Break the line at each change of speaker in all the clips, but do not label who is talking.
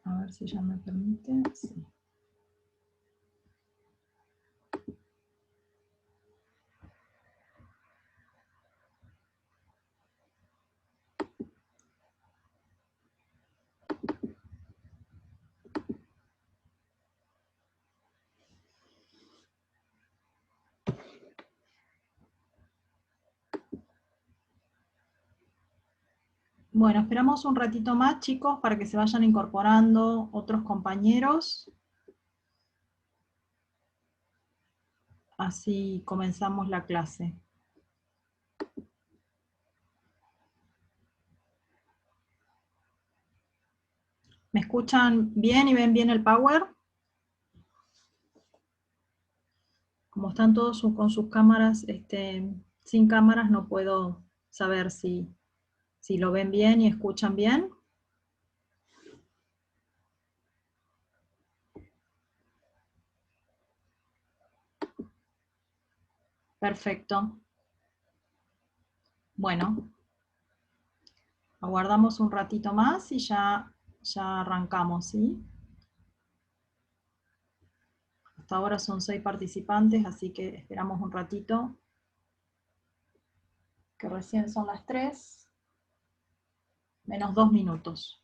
A ver si ya me permite. Sí. Bueno, esperamos un ratito más, chicos, para que se vayan incorporando otros compañeros. Así comenzamos la clase. ¿Me escuchan bien y ven bien el Power? Como están todos con sus cámaras, sin cámaras, no puedo saber si lo ven bien y escuchan bien. Perfecto. Bueno, aguardamos un ratito más y ya arrancamos, ¿sí? Hasta ahora son 6 participantes, así que esperamos un ratito, que recién son las 3, menos 2 minutos.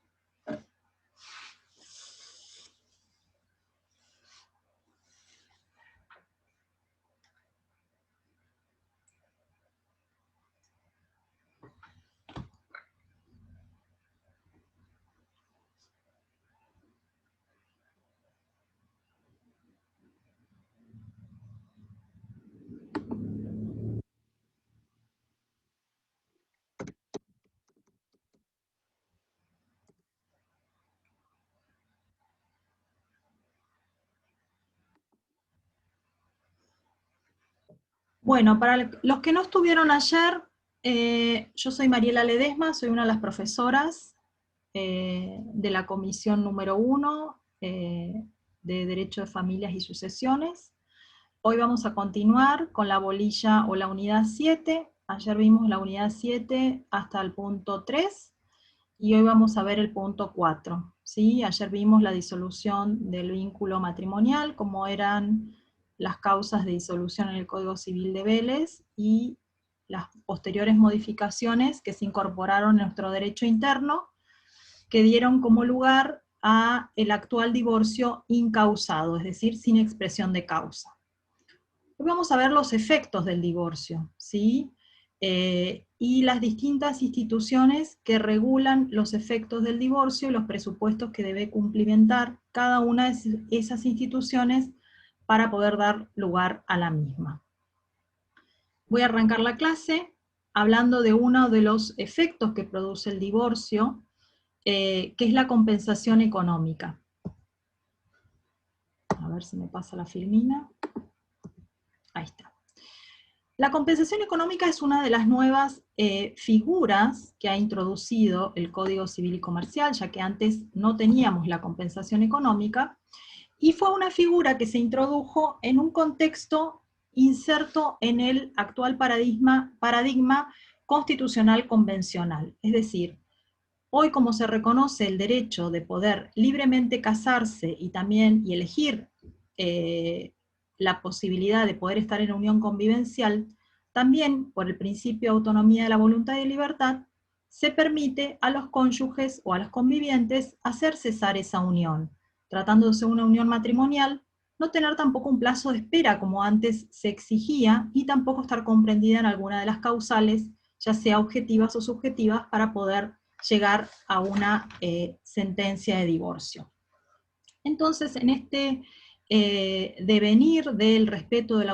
Bueno, para los que no estuvieron ayer, yo soy Mariela Ledesma, soy una de las profesoras de la comisión número 1 de Derecho de Familias y Sucesiones. Hoy vamos a continuar con la bolilla o la unidad 7. Ayer vimos la unidad 7 hasta el punto 3, y hoy vamos a ver el punto 4. ¿Sí? Ayer vimos la disolución del vínculo matrimonial, cómo eran las causas de disolución en el Código Civil de Vélez, y las posteriores modificaciones que se incorporaron en nuestro derecho interno, que dieron como lugar a el actual divorcio incausado, es decir, sin expresión de causa. Hoy vamos a ver los efectos del divorcio, ¿sí? Y las distintas instituciones que regulan los efectos del divorcio y los presupuestos que debe cumplimentar cada una de esas instituciones para poder dar lugar a la misma. Voy a arrancar la clase hablando de uno de los efectos que produce el divorcio, que es la compensación económica. A ver si me pasa la filmina. Ahí está. La compensación económica es una de las nuevas figuras que ha introducido el Código Civil y Comercial, ya que antes no teníamos la compensación económica, y fue una figura que se introdujo en un contexto inserto en el actual paradigma constitucional convencional. Es decir, hoy, como se reconoce el derecho de poder libremente casarse y también elegir la posibilidad de poder estar en unión convivencial, también por el principio de autonomía de la voluntad y de libertad, se permite a los cónyuges o a los convivientes hacer cesar esa unión, tratándose de una unión matrimonial, no tener tampoco un plazo de espera como antes se exigía, y tampoco estar comprendida en alguna de las causales, ya sea objetivas o subjetivas, para poder llegar a una sentencia de divorcio. Entonces, en este devenir del respeto de la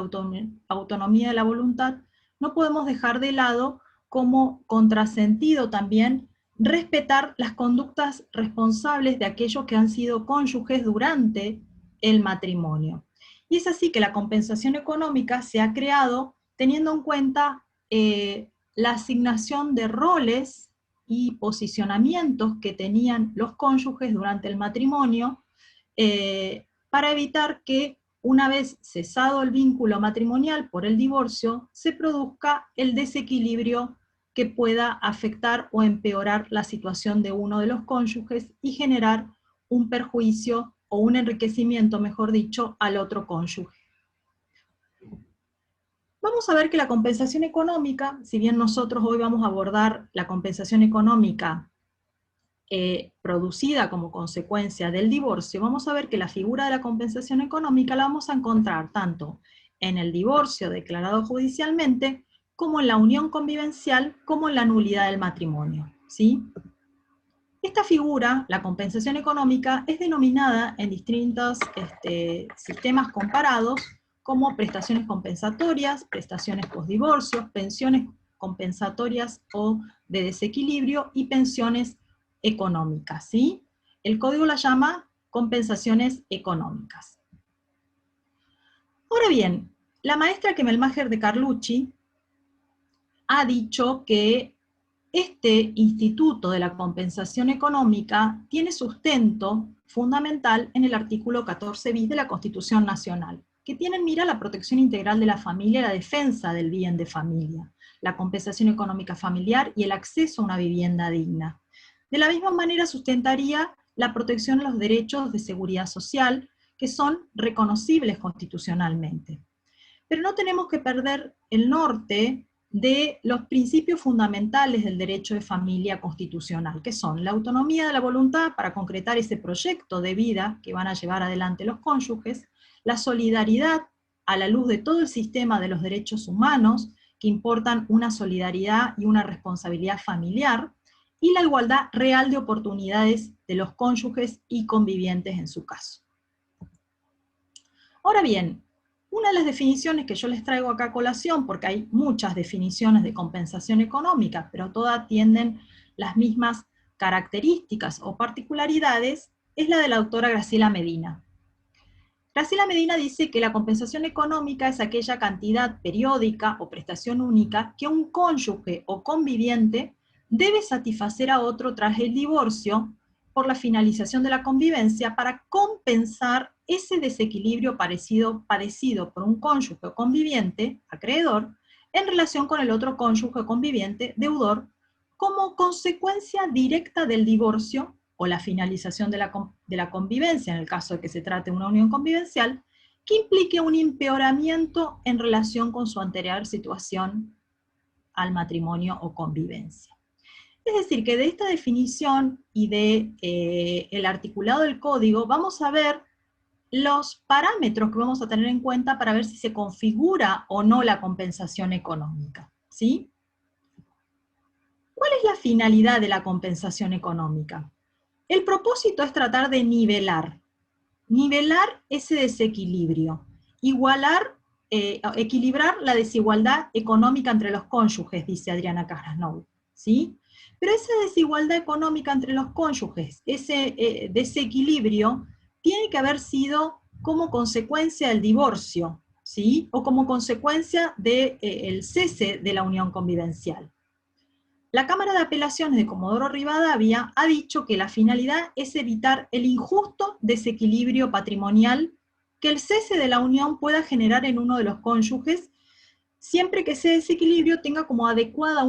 autonomía de la voluntad, no podemos dejar de lado como contrasentido también respetar las conductas responsables de aquellos que han sido cónyuges durante el matrimonio. Y es así que la compensación económica se ha creado teniendo en cuenta la asignación de roles y posicionamientos que tenían los cónyuges durante el matrimonio, para evitar que una vez cesado el vínculo matrimonial por el divorcio, se produzca el desequilibrio que pueda afectar o empeorar la situación de uno de los cónyuges y generar un perjuicio o un enriquecimiento, mejor dicho, al otro cónyuge. Vamos a ver que la compensación económica, si bien nosotros hoy vamos a abordar la compensación económica producida como consecuencia del divorcio, vamos a ver que la figura de la compensación económica la vamos a encontrar tanto en el divorcio declarado judicialmente, como en la unión convivencial, como en la nulidad del matrimonio, ¿sí? Esta figura, la compensación económica, es denominada en distintos sistemas comparados como prestaciones compensatorias, prestaciones postdivorcios, pensiones compensatorias o de desequilibrio y pensiones económicas, ¿sí? El código la llama compensaciones económicas. Ahora bien, la maestra Kemelmacher de Carlucci ha dicho que este instituto de la compensación económica tiene sustento fundamental en el artículo 14 bis de la Constitución Nacional, que tiene en mira la protección integral de la familia y la defensa del bien de familia, la compensación económica familiar y el acceso a una vivienda digna. De la misma manera sustentaría la protección de los derechos de seguridad social, que son reconocibles constitucionalmente. Pero no tenemos que perder el norte de los principios fundamentales del derecho de familia constitucional, que son la autonomía de la voluntad para concretar ese proyecto de vida que van a llevar adelante los cónyuges, la solidaridad a la luz de todo el sistema de los derechos humanos, que importan una solidaridad y una responsabilidad familiar, y la igualdad real de oportunidades de los cónyuges y convivientes en su caso. Ahora bien, una de las definiciones que yo les traigo acá a colación, porque hay muchas definiciones de compensación económica, pero todas tienen las mismas características o particularidades, es la de la doctora Graciela Medina. Graciela Medina dice que la compensación económica es aquella cantidad periódica o prestación única que un cónyuge o conviviente debe satisfacer a otro tras el divorcio por la finalización de la convivencia para compensar ese desequilibrio padecido por un cónyuge o conviviente, acreedor, en relación con el otro cónyuge o conviviente, deudor, como consecuencia directa del divorcio o la finalización de la convivencia, en el caso de que se trate de una unión convivencial, que implique un empeoramiento en relación con su anterior situación al matrimonio o convivencia. Es decir, que de esta definición y de el articulado del código vamos a ver los parámetros que vamos a tener en cuenta para ver si se configura o no la compensación económica, ¿sí? ¿Cuál es la finalidad de la compensación económica? El propósito es tratar de nivelar ese desequilibrio, equilibrar la desigualdad económica entre los cónyuges, dice Adriana Krasnow, ¿sí? Pero esa desigualdad económica entre los cónyuges, ese desequilibrio, tiene que haber sido como consecuencia del divorcio, ¿sí? O como consecuencia del cese de la unión convivencial. La Cámara de Apelaciones de Comodoro Rivadavia ha dicho que la finalidad es evitar el injusto desequilibrio patrimonial que el cese de la unión pueda generar en uno de los cónyuges, siempre que ese desequilibrio tenga como adecuado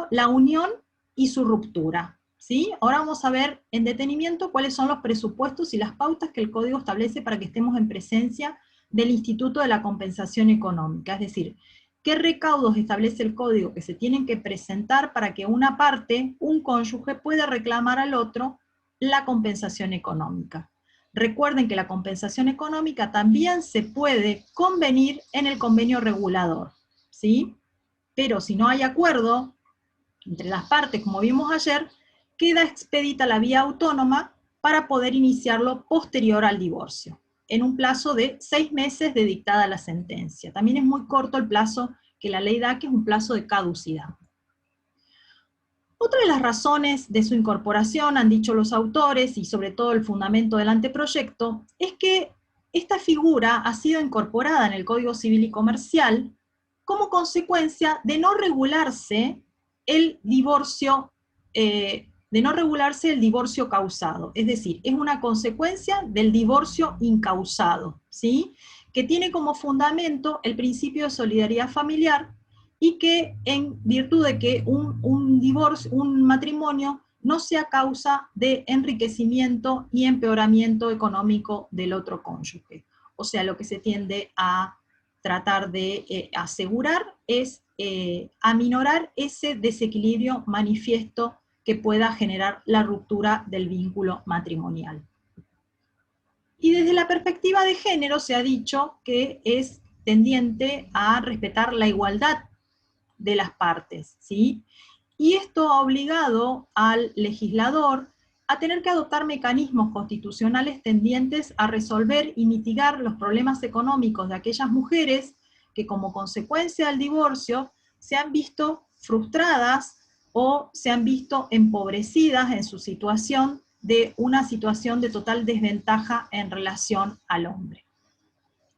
la unión y su ruptura, ¿sí? Ahora vamos a ver en detenimiento cuáles son los presupuestos y las pautas que el Código establece para que estemos en presencia del Instituto de la Compensación Económica, es decir, qué recaudos establece el Código que se tienen que presentar para que una parte, un cónyuge, pueda reclamar al otro la compensación económica. Recuerden que la compensación económica también se puede convenir en el convenio regulador, ¿sí? Pero si no hay acuerdo entre las partes, como vimos ayer, queda expedita la vía autónoma para poder iniciarlo posterior al divorcio, en un plazo de 6 meses de dictada la sentencia. También es muy corto el plazo que la ley da, que es un plazo de caducidad. Otra de las razones de su incorporación, han dicho los autores, y sobre todo el fundamento del anteproyecto, es que esta figura ha sido incorporada en el Código Civil y Comercial como consecuencia de no regularse el divorcio de no regularse el divorcio causado, es decir, es una consecuencia del divorcio incausado, ¿sí? Que tiene como fundamento el principio de solidaridad familiar y que en virtud de que un divorcio, un matrimonio, no sea causa de enriquecimiento y empeoramiento económico del otro cónyuge. O sea, lo que se tiende a tratar de asegurar es aminorar ese desequilibrio manifiesto que pueda generar la ruptura del vínculo matrimonial. Y desde la perspectiva de género se ha dicho que es tendiente a respetar la igualdad de las partes, ¿sí? Y esto ha obligado al legislador a tener que adoptar mecanismos constitucionales tendientes a resolver y mitigar los problemas económicos de aquellas mujeres que como consecuencia del divorcio se han visto frustradas o se han visto empobrecidas en su situación de una situación de total desventaja en relación al hombre.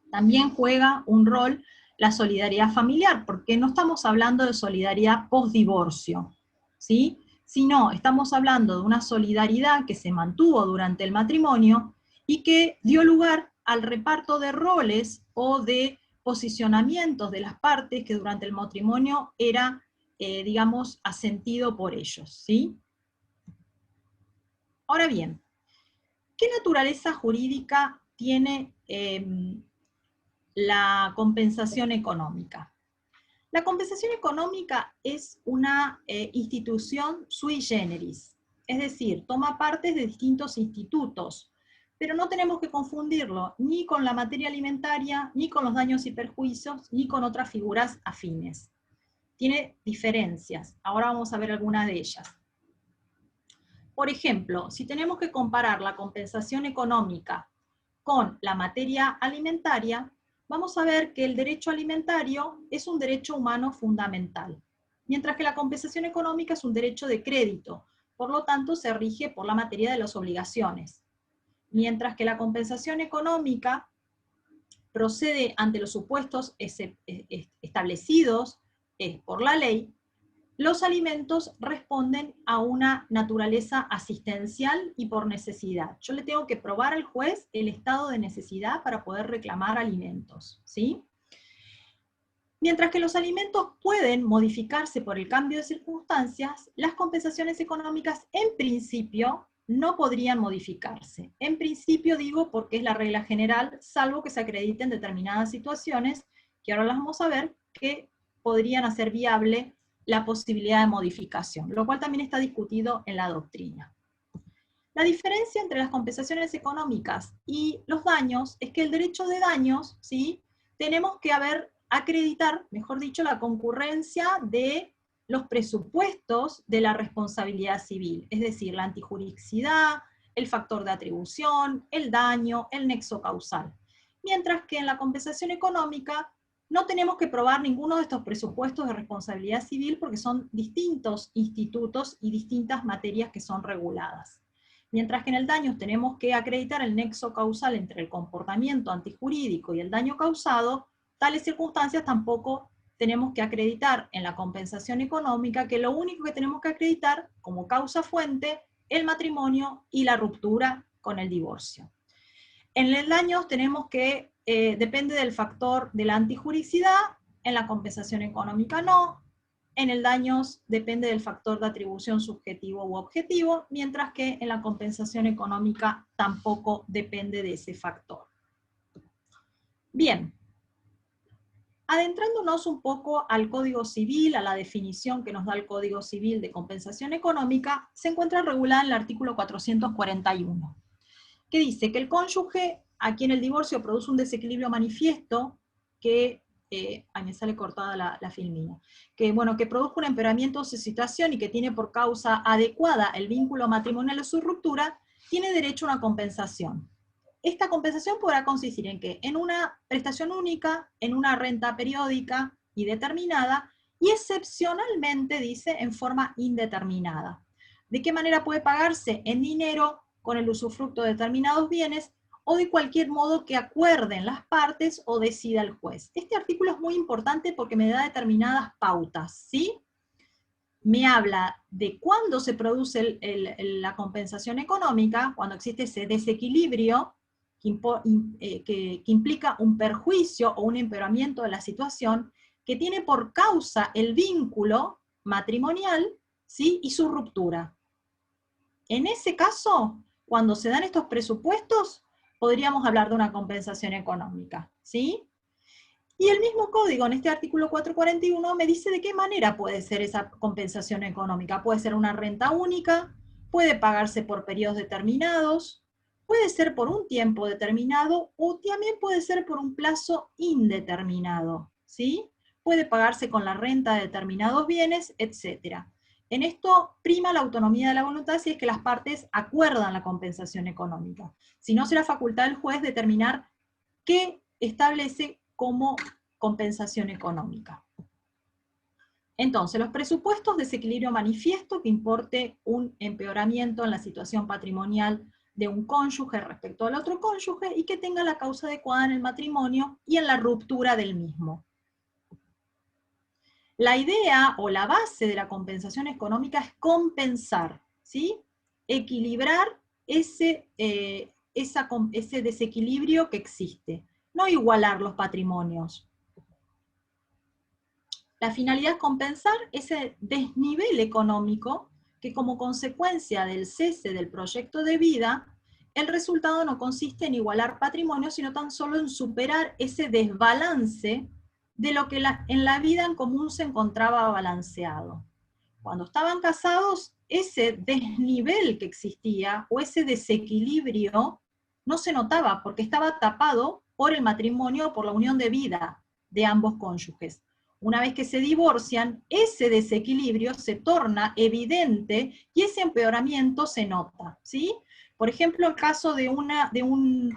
También juega un rol la solidaridad familiar, porque no estamos hablando de solidaridad post-divorcio, ¿sí? Sino estamos hablando de una solidaridad que se mantuvo durante el matrimonio y que dio lugar al reparto de roles o de posicionamientos de las partes que durante el matrimonio era, digamos, asentido por ellos, ¿sí? Ahora bien, ¿qué naturaleza jurídica tiene la compensación económica? La compensación económica es una institución sui generis, es decir, toma partes de distintos institutos, pero no tenemos que confundirlo ni con la materia alimentaria, ni con los daños y perjuicios, ni con otras figuras afines. Tiene diferencias. Ahora vamos a ver algunas de ellas. Por ejemplo, si tenemos que comparar la compensación económica con la materia alimentaria, vamos a ver que el derecho alimentario es un derecho humano fundamental, mientras que la compensación económica es un derecho de crédito, por lo tanto se rige por la materia de las obligaciones. Mientras que la compensación económica procede ante los supuestos establecidos por la ley, los alimentos responden a una naturaleza asistencial y por necesidad. Yo le tengo que probar al juez el estado de necesidad para poder reclamar alimentos, ¿sí? Mientras que los alimentos pueden modificarse por el cambio de circunstancias, las compensaciones económicas en principio no podrían modificarse. En principio digo porque es la regla general, salvo que se acrediten determinadas situaciones, que ahora las vamos a ver, que podrían hacer viable la posibilidad de modificación, lo cual también está discutido en la doctrina. La diferencia entre las compensaciones económicas y los daños es que el derecho de daños, ¿sí? Tenemos que acreditar, mejor dicho, la concurrencia de los presupuestos de la responsabilidad civil, es decir, la antijuridicidad, el factor de atribución, el daño, el nexo causal. Mientras que en la compensación económica no tenemos que probar ninguno de estos presupuestos de responsabilidad civil porque son distintos institutos y distintas materias que son reguladas. Mientras que en el daño tenemos que acreditar el nexo causal entre el comportamiento antijurídico y el daño causado, tales circunstancias tampoco tenemos que acreditar en la compensación económica, que lo único que tenemos que acreditar como causa fuente, el matrimonio y la ruptura con el divorcio. En el daño tenemos que, depende del factor de la antijuridicidad, en la compensación económica no, en el daño depende del factor de atribución subjetivo u objetivo, mientras que en la compensación económica tampoco depende de ese factor. Bien, adentrándonos un poco al Código Civil, a la definición que nos da el Código Civil de compensación económica, se encuentra regulada en el artículo 441. Que dice que el cónyuge a quien el divorcio produce un desequilibrio manifiesto, que, ahí me sale cortada la filmina, que bueno, que produjo un empeoramiento de su situación y que tiene por causa adecuada el vínculo matrimonial o su ruptura, tiene derecho a una compensación. Esta compensación podrá consistir en que en una prestación única, en una renta periódica y determinada, y excepcionalmente, dice, en forma indeterminada. ¿De qué manera puede pagarse? En dinero, con el usufructo de determinados bienes, o de cualquier modo que acuerden las partes o decida el juez. Este artículo es muy importante porque me da determinadas pautas, ¿sí? me habla de cuándo se produce la compensación económica, cuando existe ese desequilibrio que implica un perjuicio o un empeoramiento de la situación, que tiene por causa el vínculo matrimonial, ¿sí?, y su ruptura. En ese caso, cuando se dan estos presupuestos, podríamos hablar de una compensación económica, ¿sí? Y el mismo código, en este artículo 441, me dice de qué manera puede ser esa compensación económica. Puede ser una renta única, puede pagarse por periodos determinados, puede ser por un tiempo determinado, o también puede ser por un plazo indeterminado, ¿sí? Puede pagarse con la renta de determinados bienes, etc. En esto prima la autonomía de la voluntad si es que las partes acuerdan la compensación económica. Si no, será facultad del juez determinar qué establece como compensación económica. Entonces, los presupuestos de desequilibrio manifiesto que importe un empeoramiento en la situación patrimonial de un cónyuge respecto al otro cónyuge y que tenga la causa adecuada en el matrimonio y en la ruptura del mismo. La idea o la base de la compensación económica es compensar, ¿sí? Equilibrar ese desequilibrio que existe, no igualar los patrimonios. La finalidad es compensar ese desnivel económico que, como consecuencia del cese del proyecto de vida, el resultado no consiste en igualar patrimonio, sino tan solo en superar ese desbalance de lo que en la vida en común se encontraba balanceado. Cuando estaban casados, ese desnivel que existía, o ese desequilibrio, no se notaba, porque estaba tapado por el matrimonio, por la unión de vida de ambos cónyuges. Una vez que se divorcian, ese desequilibrio se torna evidente y ese empeoramiento se nota, ¿sí? Por ejemplo, el caso de un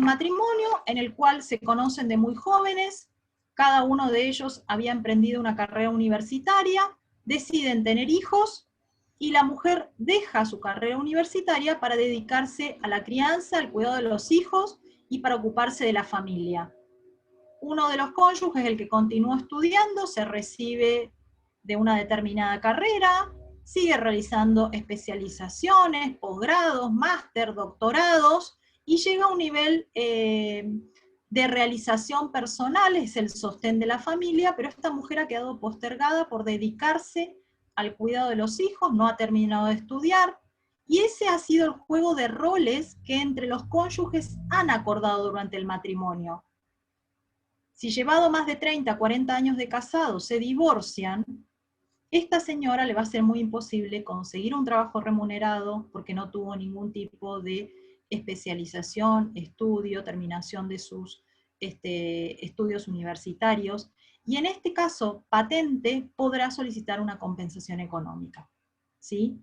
matrimonio en el cual se conocen de muy jóvenes, cada uno de ellos había emprendido una carrera universitaria, deciden tener hijos, y la mujer deja su carrera universitaria para dedicarse a la crianza, al cuidado de los hijos y para ocuparse de la familia. Uno de los cónyuges, el que continúa estudiando, se recibe de una determinada carrera, sigue realizando especializaciones, posgrados, máster, doctorados, y llega a un nivel de realización personal, es el sostén de la familia, pero esta mujer ha quedado postergada por dedicarse al cuidado de los hijos, no ha terminado de estudiar, y ese ha sido el juego de roles que entre los cónyuges han acordado durante el matrimonio. Si llevado más de 30, 40 años de casado se divorcian, esta señora le va a ser muy imposible conseguir un trabajo remunerado porque no tuvo ningún tipo de especialización, estudio, terminación de sus estudios universitarios, y en este caso patente podrá solicitar una compensación económica, ¿sí?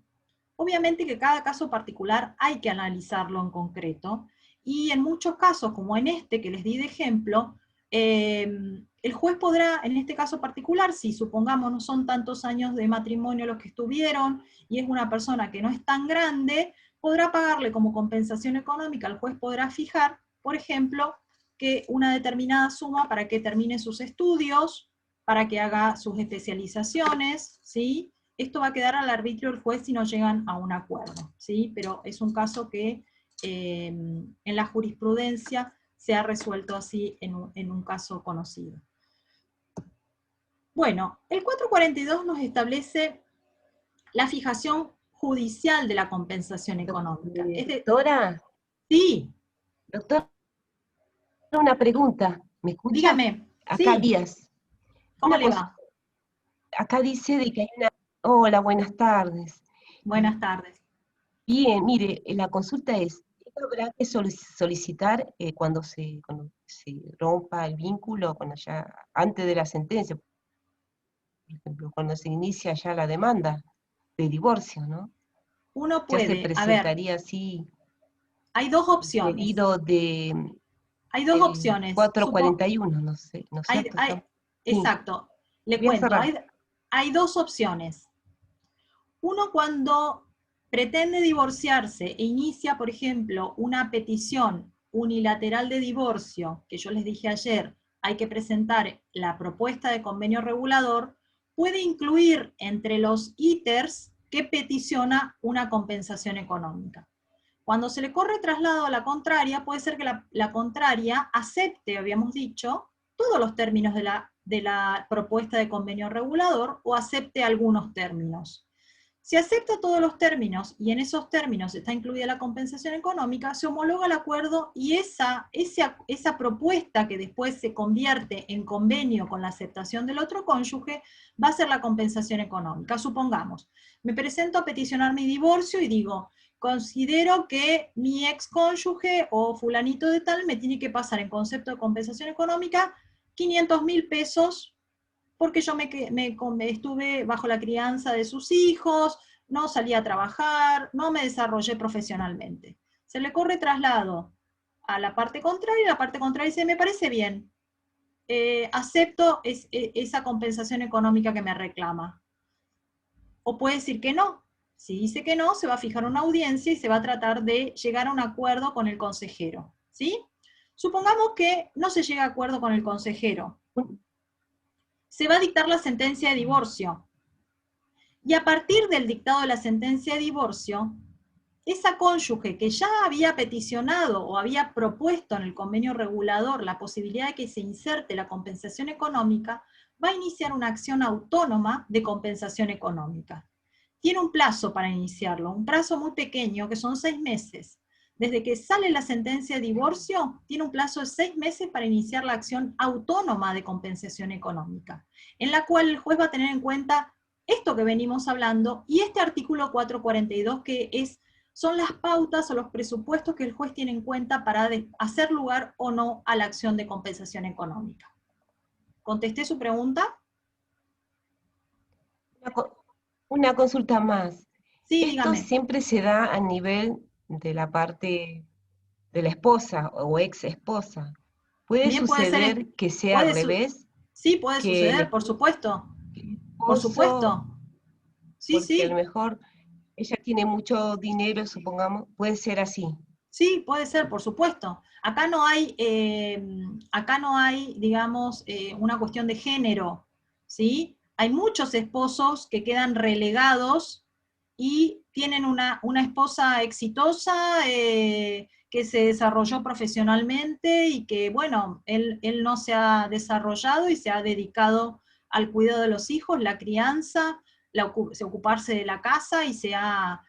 Obviamente que cada caso particular hay que analizarlo en concreto, y en muchos casos, como en este que les di de ejemplo, el juez podrá, en este caso particular, si supongamos no son tantos años de matrimonio los que estuvieron, y es una persona que no es tan grande, podrá pagarle como compensación económica, el juez podrá fijar, por ejemplo, que una determinada suma para que termine sus estudios, para que haga sus especializaciones, ¿sí? Esto va a quedar al arbitrio del juez si no llegan a un acuerdo, ¿sí? Pero es un caso que en la jurisprudencia se ha resuelto así en un caso conocido. Bueno, el 442 nos establece la fijación judicial de la compensación económica.
Doctora,
Sí.
doctora, una pregunta. ¿Me escucha?
Dígame.
Acá
Sí.
Díaz.
¿Cómo le va?
Acá dice de que hay una... Hola, buenas tardes.
Buenas tardes.
Bien, mire, la consulta es, ¿qué habrá que solicitar cuando se rompa el vínculo, cuando ya, antes de la sentencia, por ejemplo, cuando se inicia ya la demanda de divorcio, ¿no?
Uno
Ya se
puede, a ver,
presentaría así
hay dos
el
opciones.
pedido
Hay dos
del
opciones.
441, no sé, ¿no es cierto? Sí,
Exacto. Le
voy a
cuento,
cerrar.
hay dos opciones. Uno, cuando pretende divorciarse e inicia, por ejemplo, una petición unilateral de divorcio, que yo les dije ayer, hay que presentar la propuesta de convenio regulador, puede incluir entre los ítems que peticiona una compensación económica. Cuando se le corre traslado a la contraria, puede ser que la contraria acepte, habíamos dicho, todos los términos de la propuesta de convenio regulador o acepte algunos términos. Si acepta todos los términos y en esos términos está incluida la compensación económica, se homologa el acuerdo y esa propuesta que después se convierte en convenio con la aceptación del otro cónyuge va a ser la compensación económica. Supongamos, me presento a peticionar mi divorcio y digo, considero que mi ex cónyuge o fulanito de tal me tiene que pasar en concepto de compensación económica 500.000 pesos porque yo estuve bajo la crianza de sus hijos, no salí a trabajar, no me desarrollé profesionalmente. Se le corre traslado a la parte contraria y la parte contraria dice, me parece bien, acepto esa compensación económica que me reclama. O puede decir que no. Si dice que no, se va a fijar una audiencia y se va a tratar de llegar a un acuerdo con el consejero. ¿Sí? Supongamos que no se llega a acuerdo con el consejero. Se va a dictar la sentencia de divorcio. Y a partir del dictado de la sentencia de divorcio, esa cónyuge que ya había peticionado o había propuesto en el convenio regulador la posibilidad de que se inserte la compensación económica, va a iniciar una acción autónoma de compensación económica. Tiene un plazo para iniciarlo, un plazo muy pequeño, que son 6 meses. Desde que sale la sentencia de divorcio, tiene un plazo de 6 meses para iniciar la acción autónoma de compensación económica, en la cual el juez va a tener en cuenta esto que venimos hablando y este artículo 442 que son las pautas o los presupuestos que el juez tiene en cuenta para hacer lugar o no a la acción de compensación económica. ¿Contesté su pregunta?
Una consulta más.
Sí,
¿Esto
dígame.
siempre se da a nivel de la parte de la esposa o ex esposa? ¿Puede
También puede
suceder que sea al revés?
Sí, puede
Que
suceder, por supuesto.
el
Por
esposo,
supuesto. Sí,
porque a lo
sí.
mejor ella tiene mucho dinero, supongamos, puede ser así.
Sí, puede ser, por supuesto. Acá no hay, digamos, una cuestión de género, ¿sí? Hay muchos esposos que quedan relegados y tienen una esposa exitosa que se desarrolló profesionalmente y que, bueno, él no se ha desarrollado y se ha dedicado al cuidado de los hijos, la crianza, ocuparse de la casa y se ha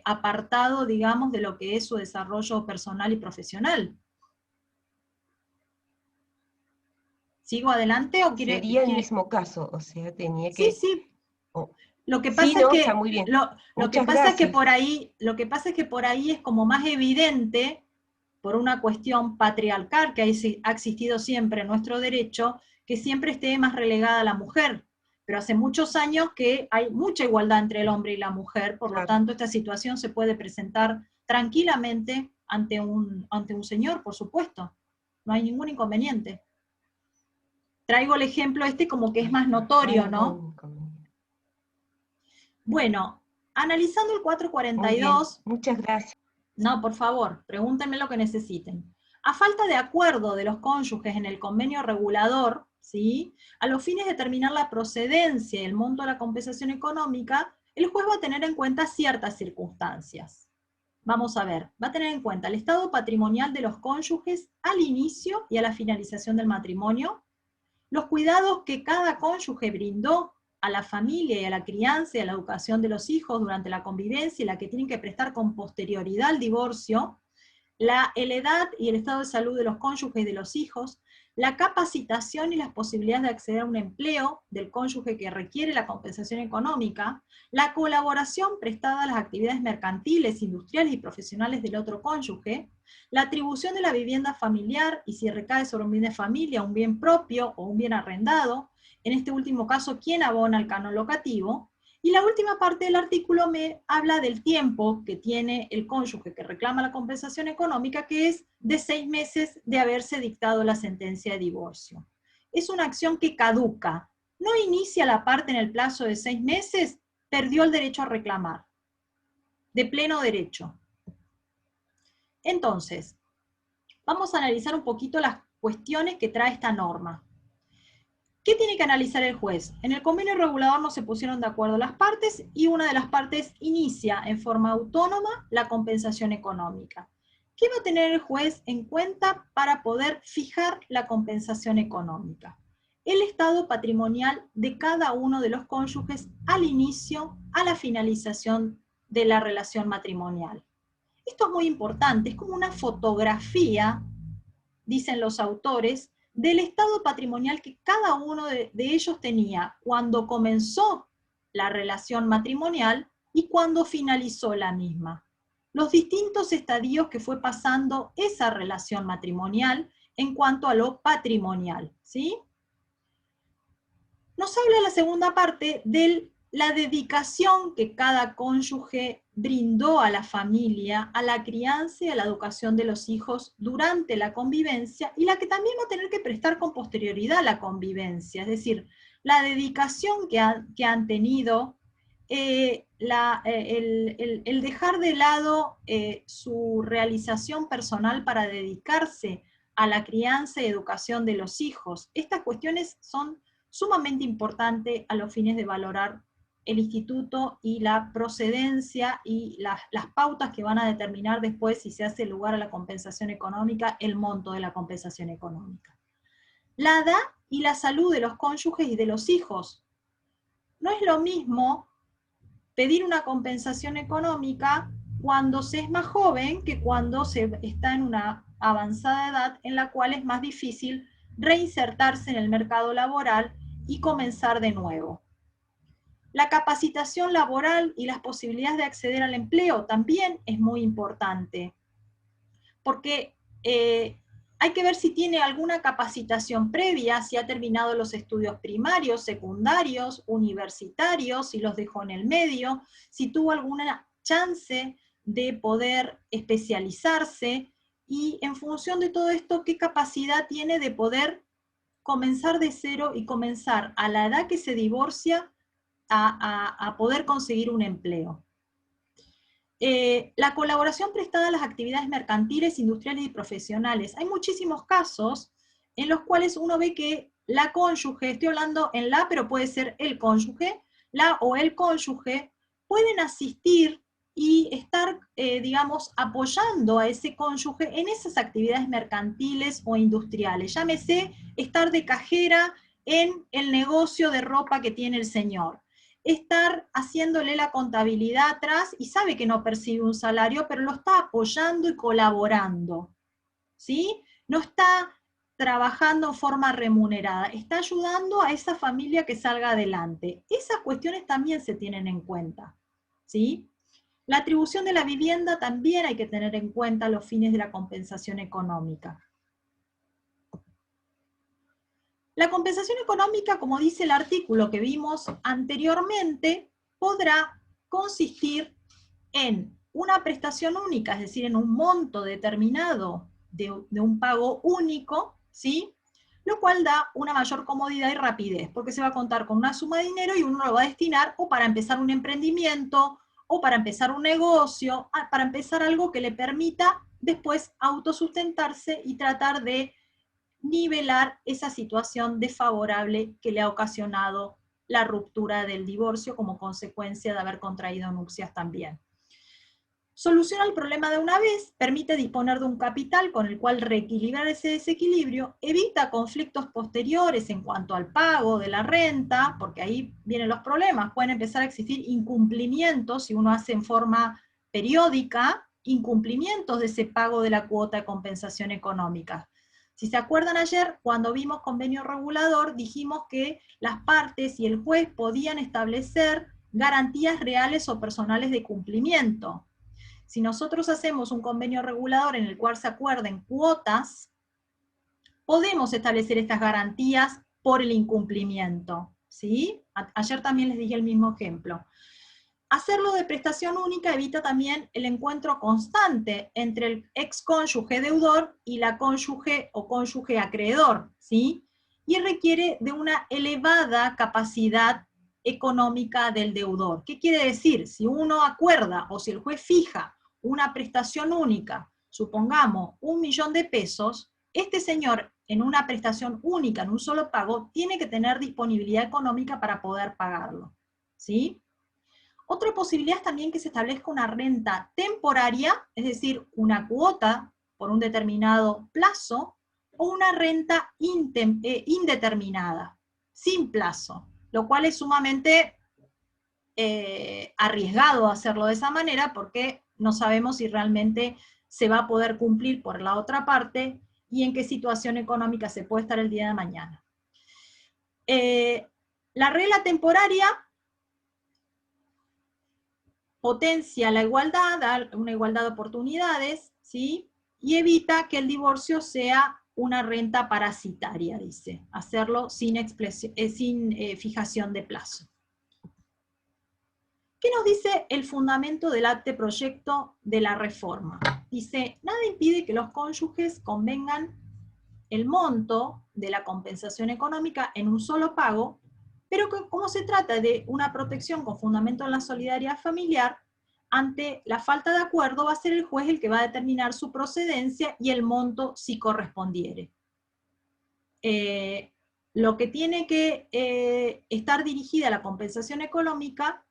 apartado, digamos, de lo que es su desarrollo personal y profesional. ¿Sigo adelante o quiere?
Sería el mismo caso, o sea, tenía
Sí,
que...
sí.
oh,
Lo que
sí,
pasa es
no, está
que
muy bien.
lo que
Muchas
pasa es que
gracias.
por ahí, lo que pasa es que por ahí es como más evidente por una cuestión patriarcal que ha existido siempre en nuestro derecho, que siempre esté más relegada a la mujer. Pero hace muchos años que hay mucha igualdad entre el hombre y la mujer, por lo
Claro.
tanto esta situación se puede presentar tranquilamente ante un señor, por supuesto. No hay ningún inconveniente. Traigo el ejemplo este como que es más
No hay
notorio, ¿no?
ningún inconveniente.
Bueno, analizando el
Muy bien,
442,
muchas gracias.
no, por favor, pregúntenme lo que necesiten. A falta de acuerdo de los cónyuges en el convenio regulador, ¿sí? A los fines de determinar la procedencia y el monto de la compensación económica, el juez va a tener en cuenta ciertas circunstancias. Vamos a ver, va a tener en cuenta el estado patrimonial de los cónyuges al inicio y a la finalización del matrimonio, los cuidados que cada cónyuge brindó a la familia y a la crianza y a la educación de los hijos durante la convivencia y la que tienen que prestar con posterioridad al divorcio, la edad y el estado de salud de los cónyuges y de los hijos, la capacitación y las posibilidades de acceder a un empleo del cónyuge que requiere la compensación económica, la colaboración prestada a las actividades mercantiles, industriales y profesionales del otro cónyuge, la atribución de la vivienda familiar y si recae sobre un bien de familia, un bien propio o un bien arrendado, en este último caso, quién abona el canon locativo, y la última parte del artículo me habla del tiempo que tiene el cónyuge que reclama la compensación económica, que es de 6 meses de haberse dictado la sentencia de divorcio. Es una acción que caduca. No inicia la parte en el plazo de 6 meses, perdió el derecho a reclamar. De pleno derecho. Entonces, vamos a analizar un poquito las cuestiones que trae esta norma. ¿Qué tiene que analizar el juez? En el convenio regulador no se pusieron de acuerdo las partes y una de las partes inicia en forma autónoma la compensación económica. ¿Qué va a tener el juez en cuenta para poder fijar la compensación económica? El estado patrimonial de cada uno de los cónyuges al inicio, a la finalización de la relación matrimonial. Esto es muy importante, es como una fotografía, dicen los autores, del estado patrimonial que cada uno de ellos tenía cuando comenzó la relación matrimonial y cuando finalizó la misma. Los distintos estadios que fue pasando esa relación matrimonial en cuanto a lo patrimonial, ¿sí? Nos habla la segunda parte de la dedicación que cada cónyuge brindó a la familia, a la crianza y a la educación de los hijos durante la convivencia, y la que también va a tener que prestar con posterioridad a la convivencia, es decir, la dedicación que han tenido, el dejar de lado su realización personal para dedicarse a la crianza y educación de los hijos. Estas cuestiones son sumamente importante a los fines de valorar el instituto y la procedencia y las pautas que van a determinar después, si se hace lugar a la compensación económica, el monto de la compensación económica. La edad y la salud de los cónyuges y de los hijos. No es lo mismo pedir una compensación económica cuando se es más joven que cuando se está en una avanzada edad en la cual es más difícil reinsertarse en el mercado laboral y comenzar de nuevo. La capacitación laboral y las posibilidades de acceder al empleo también es muy importante, porque hay que ver si tiene alguna capacitación previa, si ha terminado los estudios primarios, secundarios, universitarios, si los dejó en el medio, si tuvo alguna chance de poder especializarse, y en función de todo esto, qué capacidad tiene de poder comenzar de cero y comenzar a la edad que se divorcia a poder conseguir un empleo. La colaboración prestada a las actividades mercantiles, industriales y profesionales. Hay muchísimos casos en los cuales uno ve que la cónyuge, estoy hablando en la, pero puede ser el cónyuge, la o el cónyuge, pueden asistir y estar, digamos, apoyando a ese cónyuge en esas actividades mercantiles o industriales. Llámese estar de cajera en el negocio de ropa que tiene el señor, estar haciéndole la contabilidad atrás y sabe que no percibe un salario, pero lo está apoyando y colaborando, ¿sí? No está trabajando en forma remunerada, está ayudando a esa familia que salga adelante. Esas cuestiones también se tienen en cuenta, ¿sí? La atribución de la vivienda también hay que tener en cuenta los fines de la compensación económica. La compensación económica, como dice el artículo que vimos anteriormente, podrá consistir en una prestación única, es decir, en un monto determinado de un pago único, ¿sí? Lo cual da una mayor comodidad y rapidez, porque se va a contar con una suma de dinero y uno lo va a destinar o para empezar un emprendimiento, o para empezar un negocio, para empezar algo que le permita después autosustentarse y tratar de nivelar esa situación desfavorable que le ha ocasionado la ruptura del divorcio como consecuencia de haber contraído nupcias también. Soluciona el problema de una vez, permite disponer de un capital con el cual reequilibrar ese desequilibrio, evita conflictos posteriores en cuanto al pago de la renta, porque ahí vienen los problemas, pueden empezar a existir incumplimientos si uno hace en forma periódica, incumplimientos de ese pago de la cuota de compensación económica. Si se acuerdan ayer, cuando vimos convenio regulador, dijimos que las partes y el juez podían establecer garantías reales o personales de cumplimiento. Si nosotros hacemos un convenio regulador en el cual se acuerden cuotas, podemos establecer estas garantías por el incumplimiento, ¿sí? Ayer también les dije el mismo ejemplo. Hacerlo de prestación única evita también el encuentro constante entre el excónyuge deudor y la cónyuge o cónyuge acreedor, ¿sí? Y requiere de una elevada capacidad económica del deudor. ¿Qué quiere decir? Si uno acuerda o si el juez fija una prestación única, supongamos 1.000.000 de pesos, este señor en una prestación única, en un solo pago, tiene que tener disponibilidad económica para poder pagarlo, ¿sí? Otra posibilidad es también que se establezca una renta temporaria, es decir, una cuota por un determinado plazo, o una renta indeterminada, sin plazo, lo cual es sumamente arriesgado hacerlo de esa manera porque no sabemos si realmente se va a poder cumplir por la otra parte y en qué situación económica se puede estar el día de mañana. La regla temporaria potencia la igualdad, da una igualdad de oportunidades, ¿sí? Y evita que el divorcio sea una renta parasitaria, dice, hacerlo sin fijación de plazo. ¿Qué nos dice el fundamento del anteproyecto de la reforma? Dice, nada impide que los cónyuges convengan el monto de la compensación económica en un solo pago, pero que como se trata de una protección con fundamento en la solidaridad familiar, ante la falta de acuerdo va a ser el juez el que va a determinar su procedencia y el monto si correspondiere. Lo que tiene que estar dirigida a la compensación económica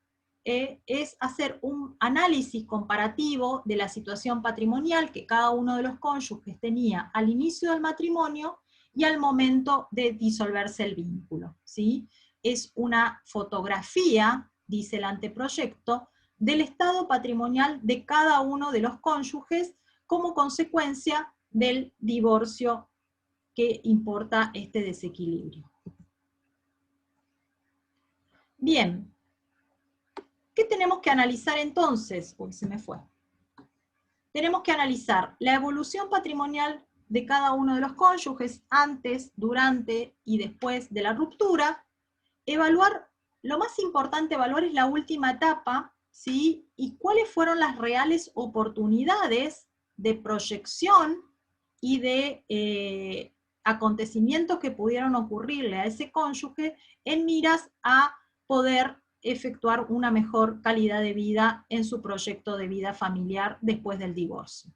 es hacer un análisis comparativo de la situación patrimonial que cada uno de los cónyuges tenía al inicio del matrimonio y al momento de disolverse el vínculo, ¿sí? Es una fotografía, dice el anteproyecto, del estado patrimonial de cada uno de los cónyuges como consecuencia del divorcio que importa este desequilibrio. Bien. ¿Qué tenemos que analizar entonces? Uy, se me fue. Tenemos que analizar la evolución patrimonial de cada uno de los cónyuges antes, durante y después de la ruptura. Evaluar, lo más importante evaluar es la última etapa, ¿sí? Y cuáles fueron las reales oportunidades de proyección y de acontecimientos que pudieron ocurrirle a ese cónyuge en miras a poder efectuar una mejor calidad de vida en su proyecto de vida familiar después del divorcio.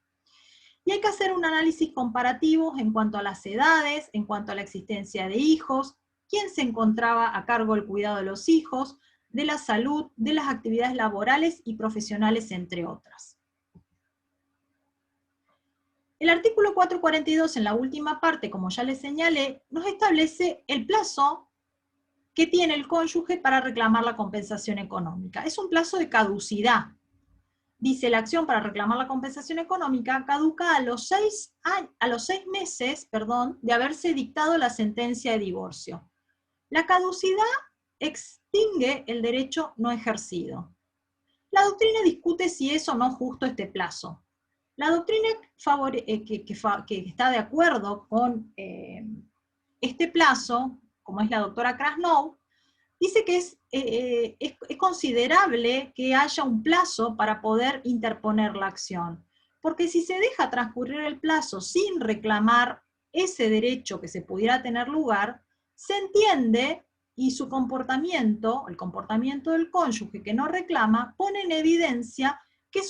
Y hay que hacer un análisis comparativo en cuanto a las edades, en cuanto a la existencia de hijos, quién se encontraba a cargo del cuidado de los hijos, de la salud, de las actividades laborales y profesionales, entre otras. El artículo 442, en la última parte, como ya les señalé, nos establece el plazo que tiene el cónyuge para reclamar la compensación económica. Es un plazo de caducidad. Dice, la acción para reclamar la compensación económica caduca a los 6 meses, de haberse dictado la sentencia de divorcio. La caducidad extingue el derecho no ejercido. La doctrina discute si es o no justo este plazo. La doctrina que está de acuerdo con este plazo, como es la doctora Krasnow, dice que es considerable que haya un plazo para poder interponer la acción, porque si se deja transcurrir el plazo sin reclamar ese derecho que se pudiera tener lugar, se entiende y su comportamiento, el comportamiento del cónyuge que no reclama, pone en evidencia que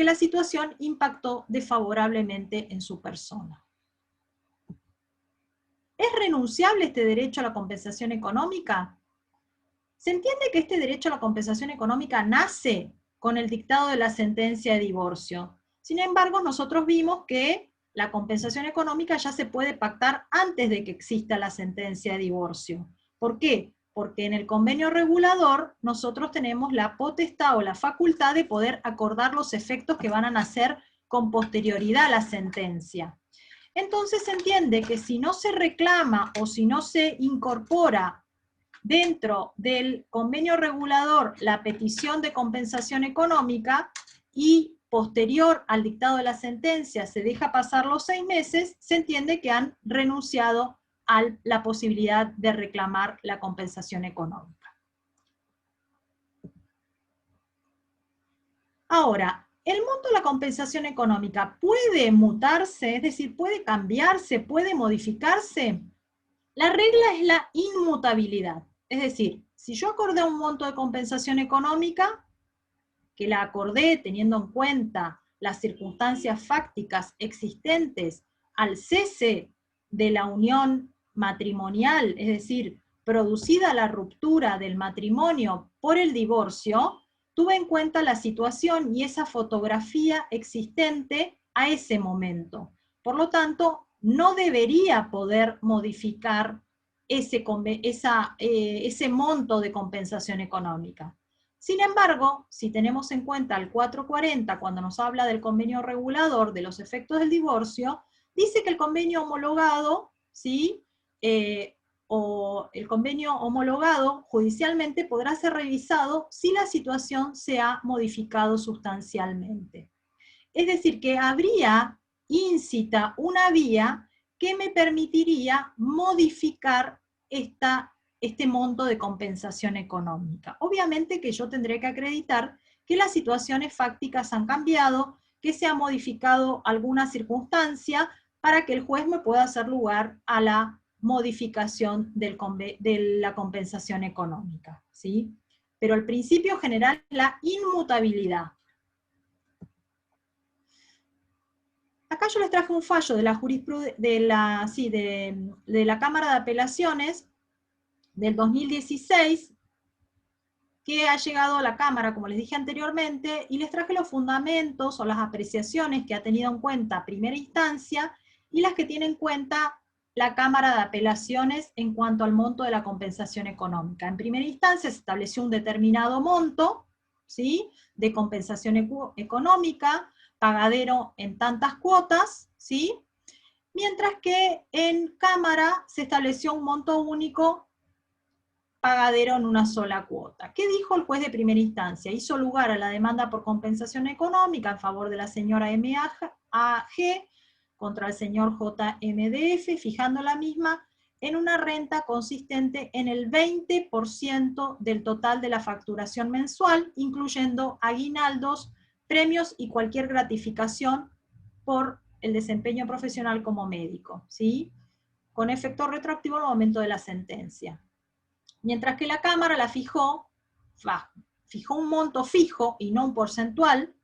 la situación impactó desfavorablemente en su persona. ¿Es renunciable este derecho a la compensación económica? Se entiende que este derecho a la compensación económica nace con el dictado de la sentencia de divorcio. Sin embargo, nosotros vimos que la compensación económica ya se puede pactar antes de que exista la sentencia de divorcio. ¿Por qué? Porque en el convenio regulador nosotros tenemos la potestad o la facultad de poder acordar los efectos que van a nacer con posterioridad a la sentencia. Entonces se entiende que si no se reclama o si no se incorpora dentro del convenio regulador la petición de compensación económica y posterior al dictado de la sentencia se deja pasar los 6 meses, se entiende que han renunciado a la posibilidad de reclamar la compensación económica. Ahora, ¿el monto de la compensación económica puede mutarse? Es decir, ¿puede cambiarse? ¿Puede modificarse? La regla es la inmutabilidad. Es decir, si yo acordé un monto de compensación económica, que la acordé teniendo en cuenta las circunstancias fácticas existentes al cese de la unión matrimonial, es decir, producida la ruptura del matrimonio por el divorcio, tuve en cuenta la situación y esa fotografía existente a ese momento. Por lo tanto, no debería poder modificar ese monto de compensación económica. Sin embargo, si tenemos en cuenta el 440, cuando nos habla del convenio regulador de los efectos del divorcio, dice que el convenio homologado, ¿sí? O el convenio homologado judicialmente podrá ser revisado si la situación se ha modificado sustancialmente. Es decir, que habría íncita una vía que me permitiría modificar este monto de compensación económica. Obviamente que yo tendré que acreditar que las situaciones fácticas han cambiado, que se ha modificado alguna circunstancia para que el juez me pueda hacer lugar a la modificación de la compensación económica, ¿sí? Pero el principio general es la inmutabilidad. Acá yo les traje un fallo de la Cámara de Apelaciones del 2016, que ha llegado a la Cámara, como les dije anteriormente, y les traje los fundamentos o las apreciaciones que ha tenido en cuenta primera instancia y las que tiene en cuenta la Cámara de Apelaciones en cuanto al monto de la compensación económica. En primera instancia se estableció un determinado monto, ¿sí?, de compensación económica, pagadero en tantas cuotas, ¿sí?, mientras que en Cámara se estableció un monto único pagadero en una sola cuota. ¿Qué dijo el juez de primera instancia? Hizo lugar a la demanda por compensación económica en favor de la señora M.A.G. contra el señor J.M.D.F., fijando la misma en una renta consistente en el 20% del total de la facturación mensual, incluyendo aguinaldos, premios y cualquier gratificación por el desempeño profesional como médico, ¿sí?, con efecto retroactivo al momento de la sentencia. Mientras que la Cámara la fijó un monto fijo y no un porcentual,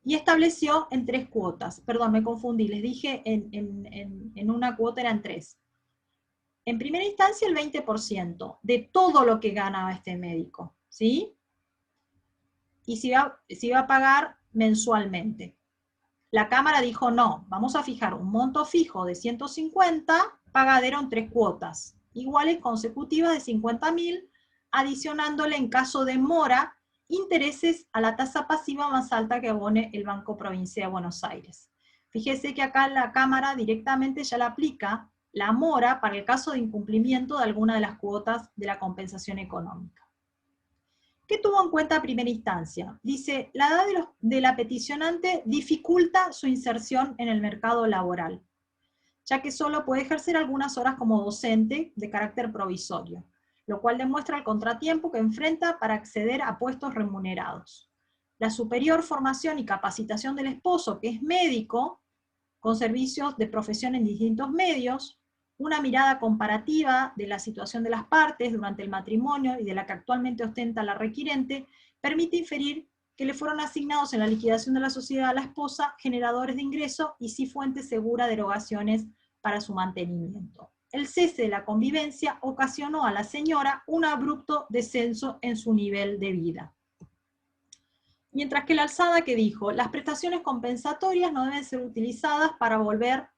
y estableció en 3 cuotas. Perdón, me confundí, les dije en una cuota eran 3. En primera instancia el 20% de todo lo que ganaba este médico, ¿sí? Y se iba a pagar mensualmente. La Cámara dijo, no, vamos a fijar un monto fijo de 150, pagadero en 3 cuotas, iguales consecutivas de 50.000, adicionándole en caso de mora, intereses a la tasa pasiva más alta que abone el Banco Provincia de Buenos Aires. Fíjese que acá la Cámara directamente ya le aplica la mora para el caso de incumplimiento de alguna de las cuotas de la compensación económica. ¿Qué tuvo en cuenta a primera instancia? Dice, la edad de la peticionante dificulta su inserción en el mercado laboral, ya que solo puede ejercer algunas horas como docente de carácter provisorio, lo cual demuestra el contratiempo que enfrenta para acceder a puestos remunerados. La superior formación y capacitación del esposo, que es médico, con servicios de profesión en distintos medios, una mirada comparativa de la situación de las partes durante el matrimonio y de la que actualmente ostenta la requirente, permite inferir que le fueron asignados en la liquidación de la sociedad a la esposa generadores de ingreso y sí fuente segura de erogaciones para su mantenimiento. El cese de la convivencia ocasionó a la señora un abrupto descenso en su nivel de vida. Mientras que la alzada que dijo, las prestaciones compensatorias no deben ser utilizadas para volver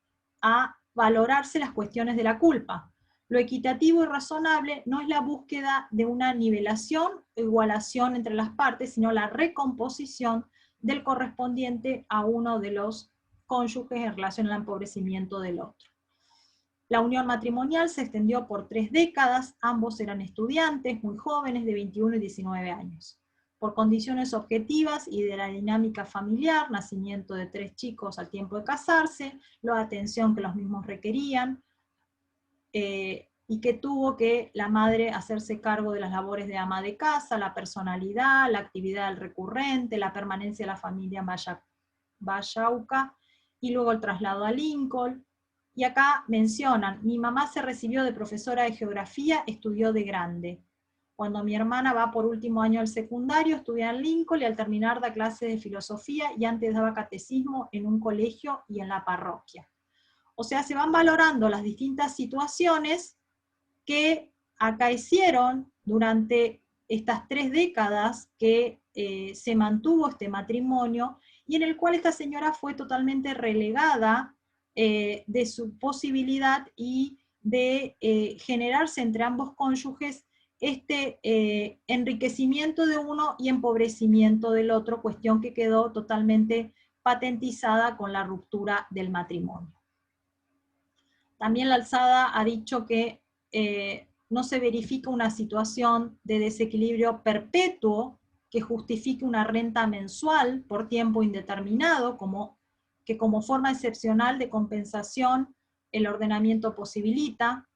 a valorarse las cuestiones de la culpa. Lo equitativo y razonable no es la búsqueda de una nivelación o igualación entre las partes, sino la recomposición del correspondiente a uno de los cónyuges en relación al empobrecimiento del otro. La unión matrimonial se extendió por 3 décadas, ambos eran estudiantes, muy jóvenes, de 21 y 19 años. Por condiciones objetivas y de la dinámica familiar, nacimiento de 3 chicos al tiempo de casarse, la atención que los mismos requerían, y que tuvo que la madre hacerse cargo de las labores de ama de casa, la personalidad, la actividad del recurrente, la permanencia de la familia en Vallauca, y luego el traslado a Lincoln. Y acá mencionan, mi mamá se recibió de profesora de geografía, estudió de grande. cuando mi hermana va por último año del secundario, estudia en Lincoln y al terminar da clases de filosofía y antes daba catecismo en un colegio y en la parroquia. O sea, se van valorando las distintas situaciones que acaecieron durante estas 3 décadas que se mantuvo este matrimonio y en el cual esta señora fue totalmente relegada de su posibilidad y de generarse entre ambos cónyuges este enriquecimiento de uno y empobrecimiento del otro, cuestión que quedó totalmente patentizada con la ruptura del matrimonio. También la Alzada ha dicho que no se verifica una situación de desequilibrio perpetuo que justifique una renta mensual por tiempo indeterminado, que como forma excepcional de compensación el ordenamiento posibilita.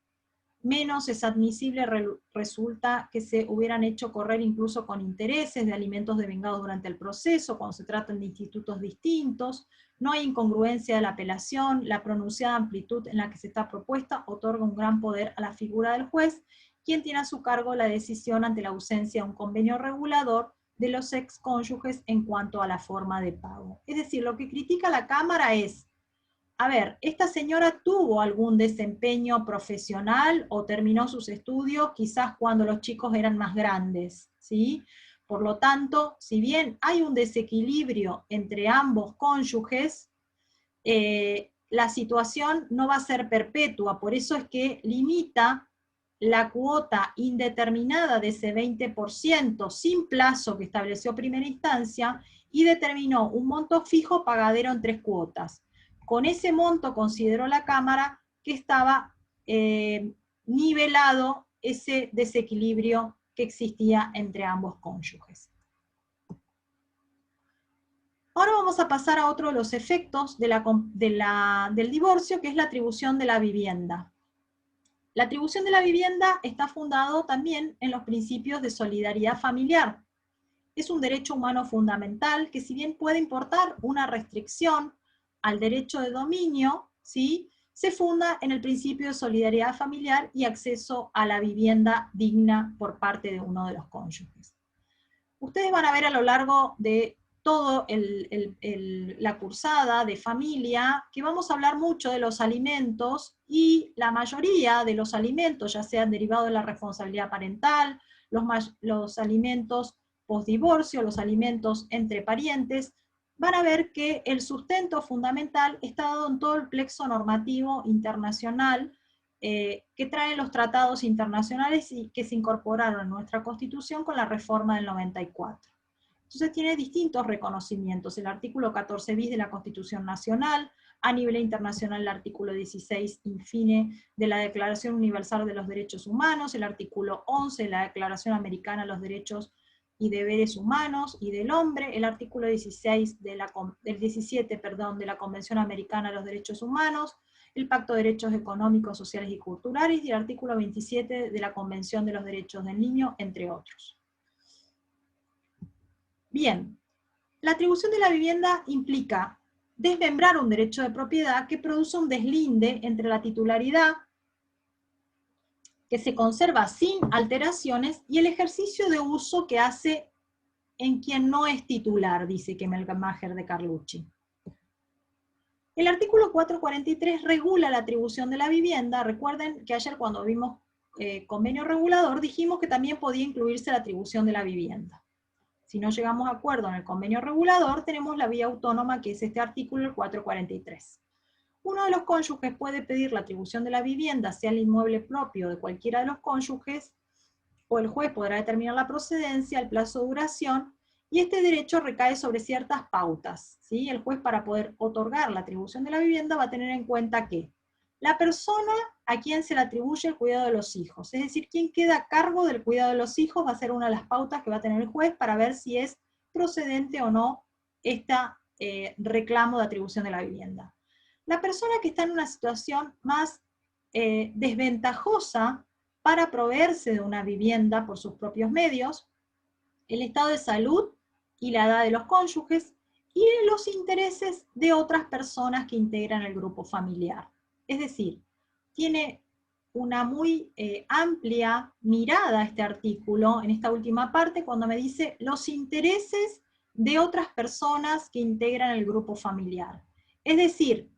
Menos es admisible resulta que se hubieran hecho correr incluso con intereses de alimentos devengados durante el proceso, cuando se tratan de institutos distintos. No hay incongruencia de la apelación, la pronunciada amplitud en la que se está propuesta otorga un gran poder a la figura del juez, quien tiene a su cargo la decisión ante la ausencia de un convenio regulador de los excónyuges en cuanto a la forma de pago. Es decir, lo que critica la Cámara es, a ver, esta señora tuvo algún desempeño profesional o terminó sus estudios quizás cuando los chicos eran más grandes, ¿sí? Por lo tanto, si bien hay un desequilibrio entre ambos cónyuges, la situación no va a ser perpetua, por eso es que limita la cuota indeterminada de ese 20% sin plazo que estableció primera instancia y determinó un monto fijo pagadero en 3 cuotas. Con ese monto consideró la Cámara que estaba nivelado ese desequilibrio que existía entre ambos cónyuges. Ahora vamos a pasar a otro de los efectos del divorcio, que es la atribución de la vivienda. La atribución de la vivienda está fundado también en los principios de solidaridad familiar. Es un derecho humano fundamental que, si bien puede importar una restricción al derecho de dominio, ¿sí?, se funda en el principio de solidaridad familiar y acceso a la vivienda digna por parte de uno de los cónyuges. Ustedes van a ver a lo largo de todo la cursada de familia que vamos a hablar mucho de los alimentos, y la mayoría de los alimentos, ya sean derivados de la responsabilidad parental, los alimentos postdivorcio, los alimentos entre parientes, van a ver que el sustento fundamental está dado en todo el plexo normativo internacional que traen los tratados internacionales y que se incorporaron en nuestra Constitución con la reforma del 94. Entonces tiene distintos reconocimientos: el artículo 14 bis de la Constitución Nacional, a nivel internacional el artículo 16 infine de la Declaración Universal de los Derechos Humanos, el artículo 11 de la Declaración Americana de los Derechos y Deberes Humanos y del Hombre, el artículo 17 de la Convención Americana de los Derechos Humanos, el Pacto de Derechos Económicos, Sociales y Culturales, y el artículo 27 de la Convención de los Derechos del Niño, entre otros. Bien, la atribución de la vivienda implica desmembrar un derecho de propiedad que produce un deslinde entre la titularidad, que se conserva sin alteraciones, y el ejercicio de uso que hace en quien no es titular, dice Kemelmacher de Carlucci. El artículo 443 regula la atribución de la vivienda. Recuerden que ayer cuando vimos convenio regulador dijimos que también podía incluirse la atribución de la vivienda. Si no llegamos a acuerdo en el convenio regulador, tenemos la vía autónoma, que es este artículo, el 443. Uno de los cónyuges puede pedir la atribución de la vivienda, sea el inmueble propio de cualquiera de los cónyuges, o el juez podrá determinar la procedencia, el plazo de duración, y este derecho recae sobre ciertas pautas, ¿sí? El juez, para poder otorgar la atribución de la vivienda, va a tener en cuenta que la persona a quien se le atribuye el cuidado de los hijos, es decir, quien queda a cargo del cuidado de los hijos, va a ser una de las pautas que va a tener el juez para ver si es procedente o no este reclamo de atribución de la vivienda. La persona que está en una situación más desventajosa para proveerse de una vivienda por sus propios medios, el estado de salud y la edad de los cónyuges, y los intereses de otras personas que integran el grupo familiar. Es decir, tiene una muy amplia mirada a este artículo, en esta última parte, cuando me dice los intereses de otras personas que integran el grupo familiar. Es decir,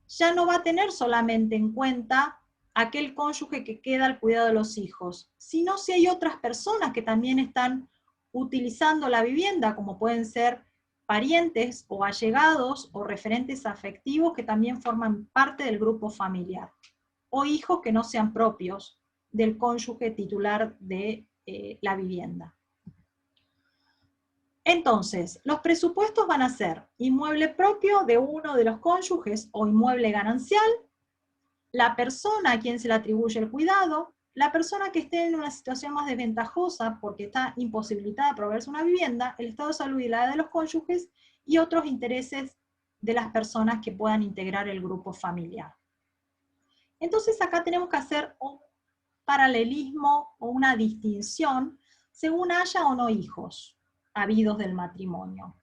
ya no va a tener solamente en cuenta aquel cónyuge que queda al cuidado de los hijos, sino si hay otras personas que también están utilizando la vivienda, como pueden ser parientes o allegados o referentes afectivos que también forman parte del grupo familiar, o hijos que no sean propios del cónyuge titular de la vivienda. Entonces, los presupuestos van a ser inmueble propio de uno de los cónyuges o inmueble ganancial, la persona a quien se le atribuye el cuidado, la persona que esté en una situación más desventajosa porque está imposibilitada de proveerse una vivienda, el estado de salud y la edad de los cónyuges, y otros intereses de las personas que puedan integrar el grupo familiar. Entonces acá tenemos que hacer un paralelismo o una distinción según haya o no hijos habidos del matrimonio.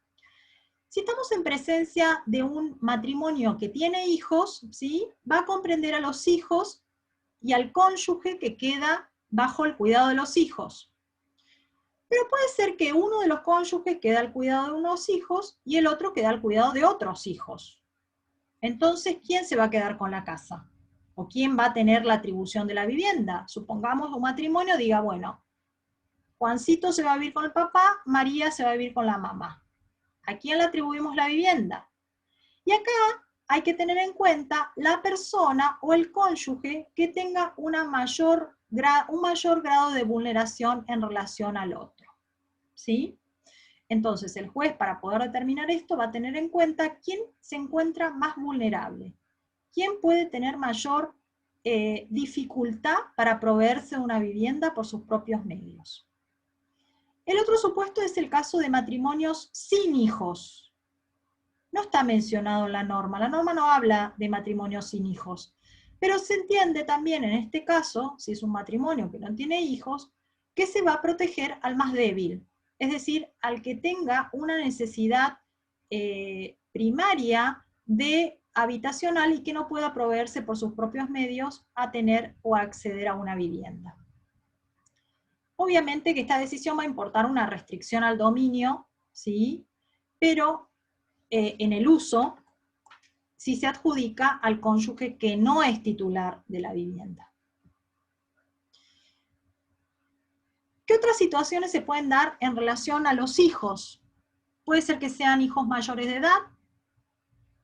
Si estamos en presencia de un matrimonio que tiene hijos, ¿sí?, va a comprender a los hijos y al cónyuge que queda bajo el cuidado de los hijos. Pero puede ser que uno de los cónyuges quede al cuidado de unos hijos y el otro quede al cuidado de otros hijos. Entonces, ¿quién se va a quedar con la casa? ¿O quién va a tener la atribución de la vivienda? Supongamos un matrimonio diga, bueno, Juancito se va a vivir con el papá, María se va a vivir con la mamá. ¿A quién le atribuimos la vivienda? Y acá hay que tener en cuenta la persona o el cónyuge que tenga un mayor grado de vulneración en relación al otro. ¿Sí? Entonces el juez, para poder determinar esto, va a tener en cuenta quién se encuentra más vulnerable, quién puede tener mayor dificultad para proveerse de una vivienda por sus propios medios. El otro supuesto es el caso de matrimonios sin hijos. No está mencionado en la norma no habla de matrimonios sin hijos, pero se entiende también en este caso, si es un matrimonio que no tiene hijos, que se va a proteger al más débil, es decir, al que tenga una necesidad primaria de habitacional y que no pueda proveerse por sus propios medios a tener o a acceder a una vivienda. Obviamente que esta decisión va a importar una restricción al dominio, ¿sí?, pero en el uso, si se adjudica al cónyuge que no es titular de la vivienda. ¿Qué otras situaciones se pueden dar en relación a los hijos? Puede ser que sean hijos mayores de edad,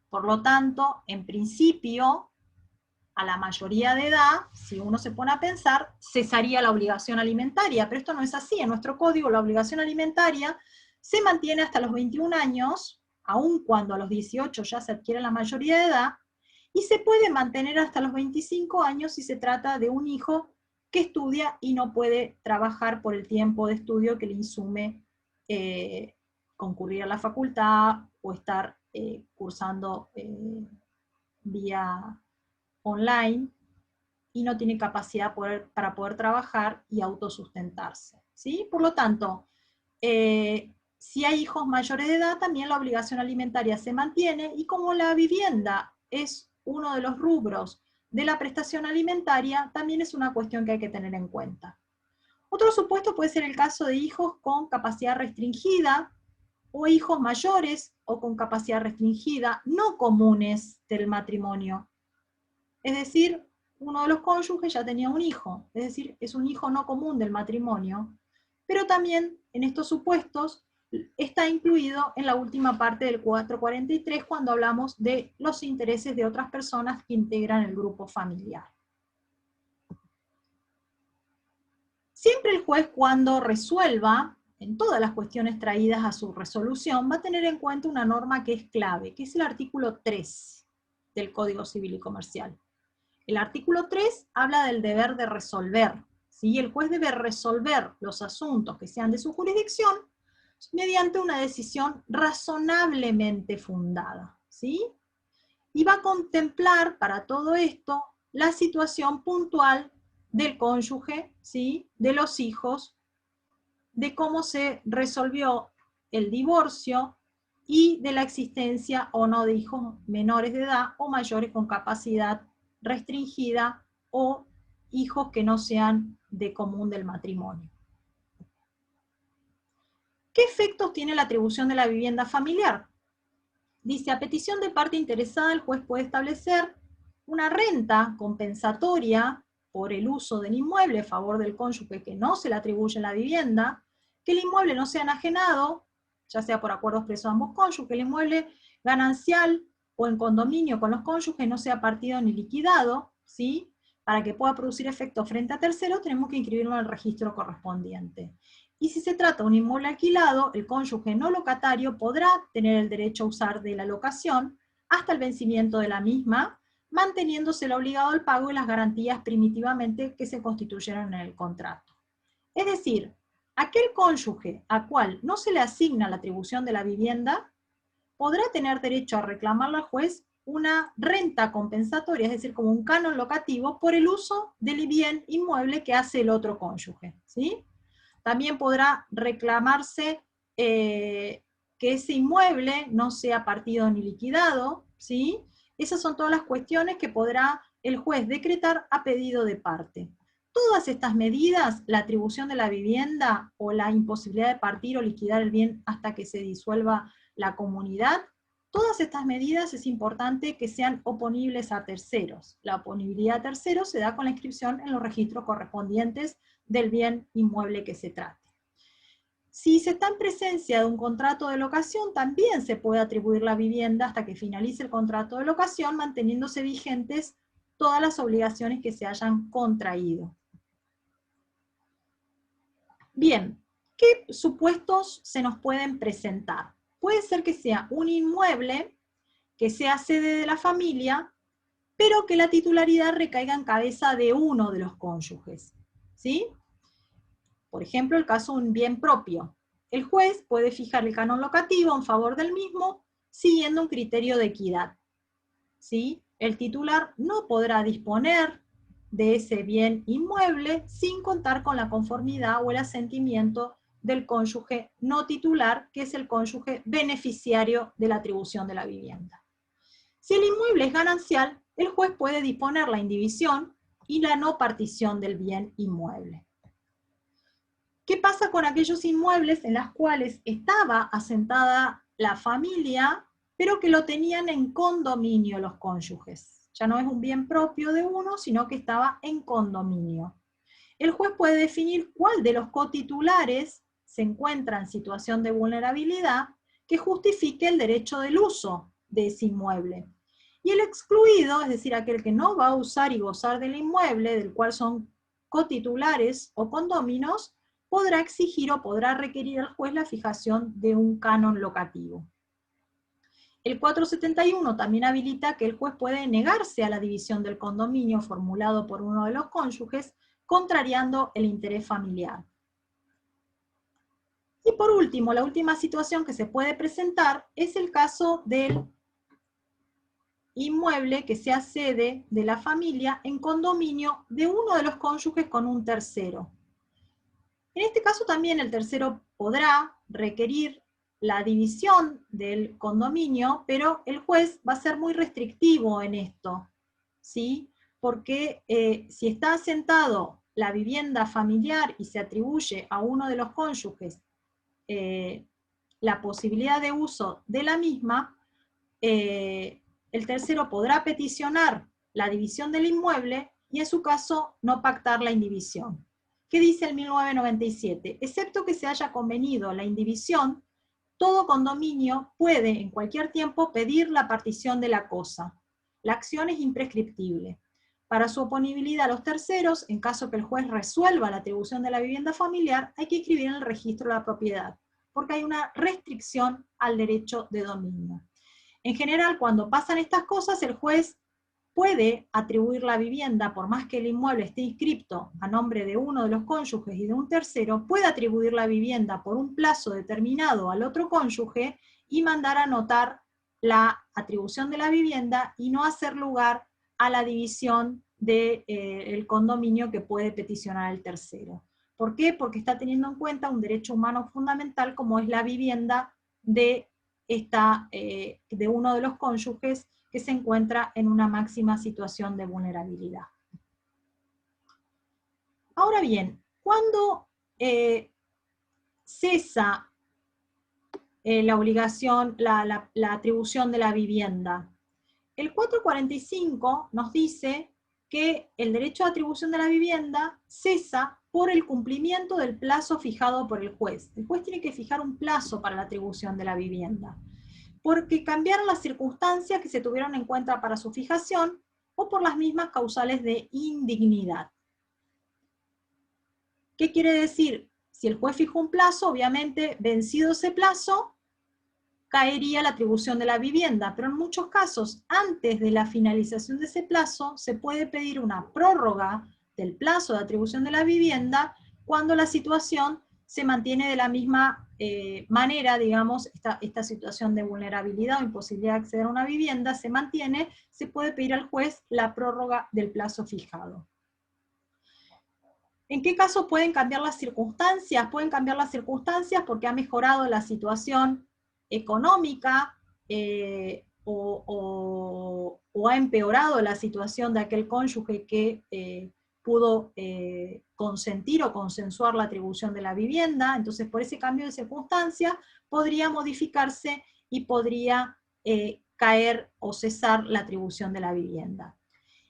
por lo tanto, en principio, a la mayoría de edad, si uno se pone a pensar, cesaría la obligación alimentaria, pero esto no es así. En nuestro código la obligación alimentaria se mantiene hasta los 21 años, aun cuando a los 18 ya se adquiere la mayoría de edad, y se puede mantener hasta los 25 años si se trata de un hijo que estudia y no puede trabajar por el tiempo de estudio que le insume concurrir a la facultad o estar cursando vía online y no tiene capacidad para poder trabajar y autosustentarse, ¿sí? Por lo tanto, si hay hijos mayores de edad, también la obligación alimentaria se mantiene, y como la vivienda es uno de los rubros de la prestación alimentaria, también es una cuestión que hay que tener en cuenta. Otro supuesto puede ser el caso de hijos con capacidad restringida, o hijos mayores o con capacidad restringida, no comunes del matrimonio. Es decir, uno de los cónyuges ya tenía un hijo, es decir, es un hijo no común del matrimonio, pero también en estos supuestos está incluido en la última parte del 443 cuando hablamos de los intereses de otras personas que integran el grupo familiar. Siempre el juez, cuando resuelva en todas las cuestiones traídas a su resolución, va a tener en cuenta una norma que es clave, que es el artículo 3 del Código Civil y Comercial. El artículo 3 habla del deber de resolver, ¿sí? El juez debe resolver los asuntos que sean de su jurisdicción mediante una decisión razonablemente fundada, ¿sí? Y va a contemplar para todo esto la situación puntual del cónyuge, ¿sí?, de los hijos, de cómo se resolvió el divorcio y de la existencia o no de hijos menores de edad o mayores con capacidad restringida o hijos que no sean de común del matrimonio. ¿Qué efectos tiene la atribución de la vivienda familiar? Dice, a petición de parte interesada, el juez puede establecer una renta compensatoria por el uso del inmueble a favor del cónyuge que no se le atribuye la vivienda, que el inmueble no sea enajenado, ya sea por acuerdo expreso de ambos cónyuges, que el inmueble ganancial o en condominio con los cónyuges no sea partido ni liquidado, ¿sí? Para que pueda producir efecto frente a terceros, tenemos que inscribirlo en el registro correspondiente. Y si se trata de un inmueble alquilado, el cónyuge no locatario podrá tener el derecho a usar de la locación hasta el vencimiento de la misma, manteniéndose obligado al pago de las garantías primitivamente que se constituyeron en el contrato. Es decir, aquel cónyuge a cual no se le asigna la atribución de la vivienda podrá tener derecho a reclamarle al juez una renta compensatoria, es decir, como un canon locativo, por el uso del bien inmueble que hace el otro cónyuge, ¿sí? También podrá reclamarse que ese inmueble no sea partido ni liquidado, ¿sí? Esas son todas las cuestiones que podrá el juez decretar a pedido de parte. Todas estas medidas, la atribución de la vivienda o la imposibilidad de partir o liquidar el bien hasta que se disuelva la comunidad, todas estas medidas es importante que sean oponibles a terceros. La oponibilidad a terceros se da con la inscripción en los registros correspondientes del bien inmueble que se trate. Si se está en presencia de un contrato de locación, también se puede atribuir la vivienda hasta que finalice el contrato de locación, manteniéndose vigentes todas las obligaciones que se hayan contraído. Bien, ¿qué supuestos se nos pueden presentar? Puede ser que sea un inmueble que sea sede de la familia, pero que la titularidad recaiga en cabeza de uno de los cónyuges, ¿sí? Por ejemplo, el caso de un bien propio. El juez puede fijar el canon locativo en favor del mismo siguiendo un criterio de equidad, ¿sí? El titular no podrá disponer de ese bien inmueble sin contar con la conformidad o el asentimiento del cónyuge no titular, que es el cónyuge beneficiario de la atribución de la vivienda. Si el inmueble es ganancial, el juez puede disponer la indivisión y la no partición del bien inmueble. ¿Qué pasa con aquellos inmuebles en los cuales estaba asentada la familia, pero que lo tenían en condominio los cónyuges? Ya no es un bien propio de uno, sino que estaba en condominio. El juez puede definir cuál de los cotitulares se encuentra en situación de vulnerabilidad que justifique el derecho del uso de ese inmueble. Y el excluido, es decir, aquel que no va a usar y gozar del inmueble, del cual son cotitulares o condóminos, podrá exigir o podrá requerir al juez la fijación de un canon locativo. El 471 también habilita que el juez puede negarse a la división del condominio formulado por uno de los cónyuges, contrariando el interés familiar. Y por último, la última situación que se puede presentar es el caso del inmueble que sea sede de la familia en condominio de uno de los cónyuges con un tercero. En este caso también el tercero podrá requerir la división del condominio, pero el juez va a ser muy restrictivo en esto, ¿sí? Porque si está asentado la vivienda familiar y se atribuye a uno de los cónyuges la posibilidad de uso de la misma, el tercero podrá peticionar la división del inmueble y en su caso no pactar la indivisión. ¿Qué dice el 1997? Excepto que se haya convenido la indivisión, todo condominio puede en cualquier tiempo pedir la partición de la cosa. La acción es imprescriptible. Para su oponibilidad a los terceros, en caso que el juez resuelva la atribución de la vivienda familiar, hay que inscribir en el registro de la propiedad, porque hay una restricción al derecho de dominio. En general, cuando pasan estas cosas, el juez puede atribuir la vivienda, por más que el inmueble esté inscripto a nombre de uno de los cónyuges y de un tercero, puede atribuir la vivienda por un plazo determinado al otro cónyuge y mandar a anotar la atribución de la vivienda y no hacer lugar a la división del condominio que puede peticionar el tercero. ¿Por qué? Porque está teniendo en cuenta un derecho humano fundamental como es la vivienda de uno de los cónyuges que se encuentra en una máxima situación de vulnerabilidad. Ahora bien, ¿cuándo cesa la obligación, la atribución de la vivienda? El 445 nos dice que el derecho de atribución de la vivienda cesa por el cumplimiento del plazo fijado por el juez. El juez tiene que fijar un plazo para la atribución de la vivienda, porque cambiaron las circunstancias que se tuvieron en cuenta para su fijación o por las mismas causales de indignidad. ¿Qué quiere decir? Si el juez fijó un plazo, obviamente, vencido ese plazo, caería la atribución de la vivienda, pero en muchos casos, antes de la finalización de ese plazo, se puede pedir una prórroga del plazo de atribución de la vivienda cuando la situación se mantiene de la misma manera, digamos, esta situación de vulnerabilidad o imposibilidad de acceder a una vivienda se mantiene, se puede pedir al juez la prórroga del plazo fijado. ¿En qué caso pueden cambiar las circunstancias? Pueden cambiar las circunstancias porque ha mejorado la situación económica o ha empeorado la situación de aquel cónyuge que pudo consentir o consensuar la atribución de la vivienda. Entonces, por ese cambio de circunstancias, podría modificarse y podría caer o cesar la atribución de la vivienda.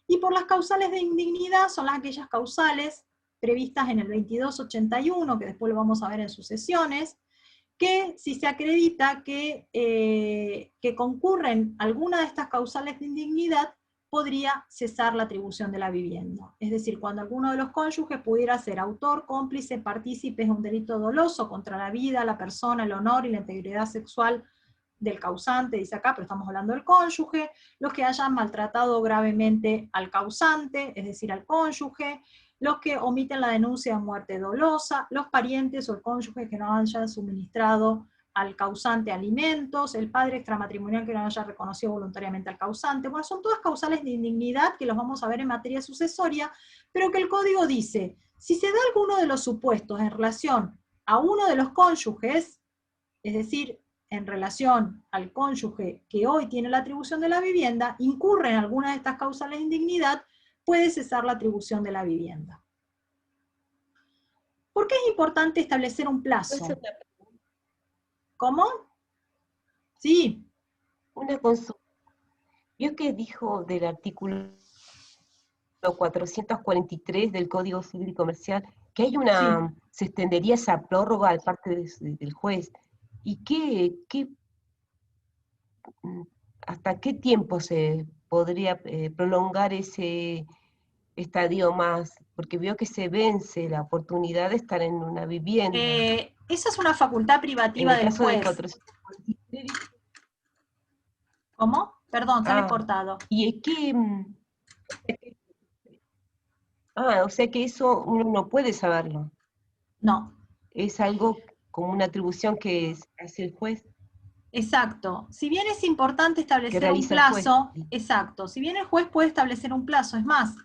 Y por las causales de indignidad son aquellas causales previstas en el 2281, que después lo vamos a ver en sucesiones, que si se acredita que concurren alguna de estas causales de indignidad, podría cesar la atribución de la vivienda. Es decir, cuando alguno de los cónyuges pudiera ser autor, cómplice, partícipe de un delito doloso contra la vida, la persona, el honor y la integridad sexual del causante, dice acá, pero estamos hablando del cónyuge, los que hayan maltratado gravemente al causante, es decir, al cónyuge, los que omiten la denuncia de muerte dolosa, los parientes o el cónyuge que no hayan suministrado al causante alimentos, el padre extramatrimonial que no haya reconocido voluntariamente al causante. Bueno, son todas causales de indignidad que los vamos a ver en materia sucesoria, pero que el código dice, si se da alguno de los supuestos en relación a uno de los cónyuges, es decir, en relación al cónyuge que hoy tiene la atribución de la vivienda, incurre en alguna de estas causales de indignidad, puede cesar la atribución de la vivienda. ¿Por qué es importante establecer un plazo? ¿Cómo? Sí.
Una consulta. ¿Vio que dijo del artículo 443 del Código Civil y Comercial que hay una, sí, se extendería esa prórroga al parte del juez? ¿Y hasta qué tiempo se podría prolongar ese estadio más? Porque veo que se vence la oportunidad de estar en una vivienda.
Esa es una facultad privativa del juez. En el caso de 443... ¿Cómo? Perdón, sale cortado.
¿Y es que... o sea que eso uno no puede saberlo.
No.
Es algo como una atribución que hace el juez.
Exacto. Si bien es importante establecer un plazo, exacto, si bien el juez puede establecer un plazo, es más,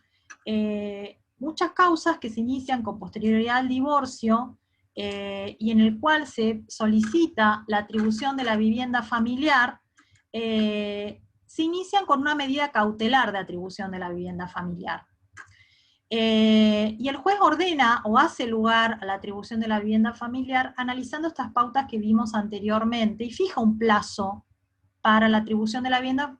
muchas causas que se inician con posterioridad al divorcio y en el cual se solicita la atribución de la vivienda familiar, se inician con una medida cautelar de atribución de la vivienda familiar. Y el juez ordena o hace lugar a la atribución de la vivienda familiar analizando estas pautas que vimos anteriormente y fija un plazo para la atribución de la vivienda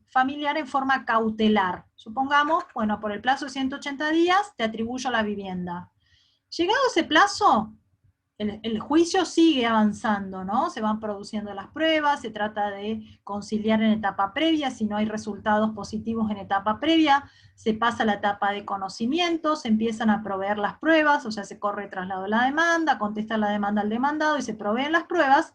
familiar en forma cautelar. Supongamos, bueno, por el plazo de 180 días te atribuyo la vivienda. Llegado ese plazo, el juicio sigue avanzando, ¿no? Se van produciendo las pruebas, se trata de conciliar en etapa previa, si no hay resultados positivos en etapa previa, se pasa a la etapa de conocimiento, se empiezan a proveer las pruebas, o sea, se corre traslado de la demanda, contesta la demanda al demandado y se proveen las pruebas.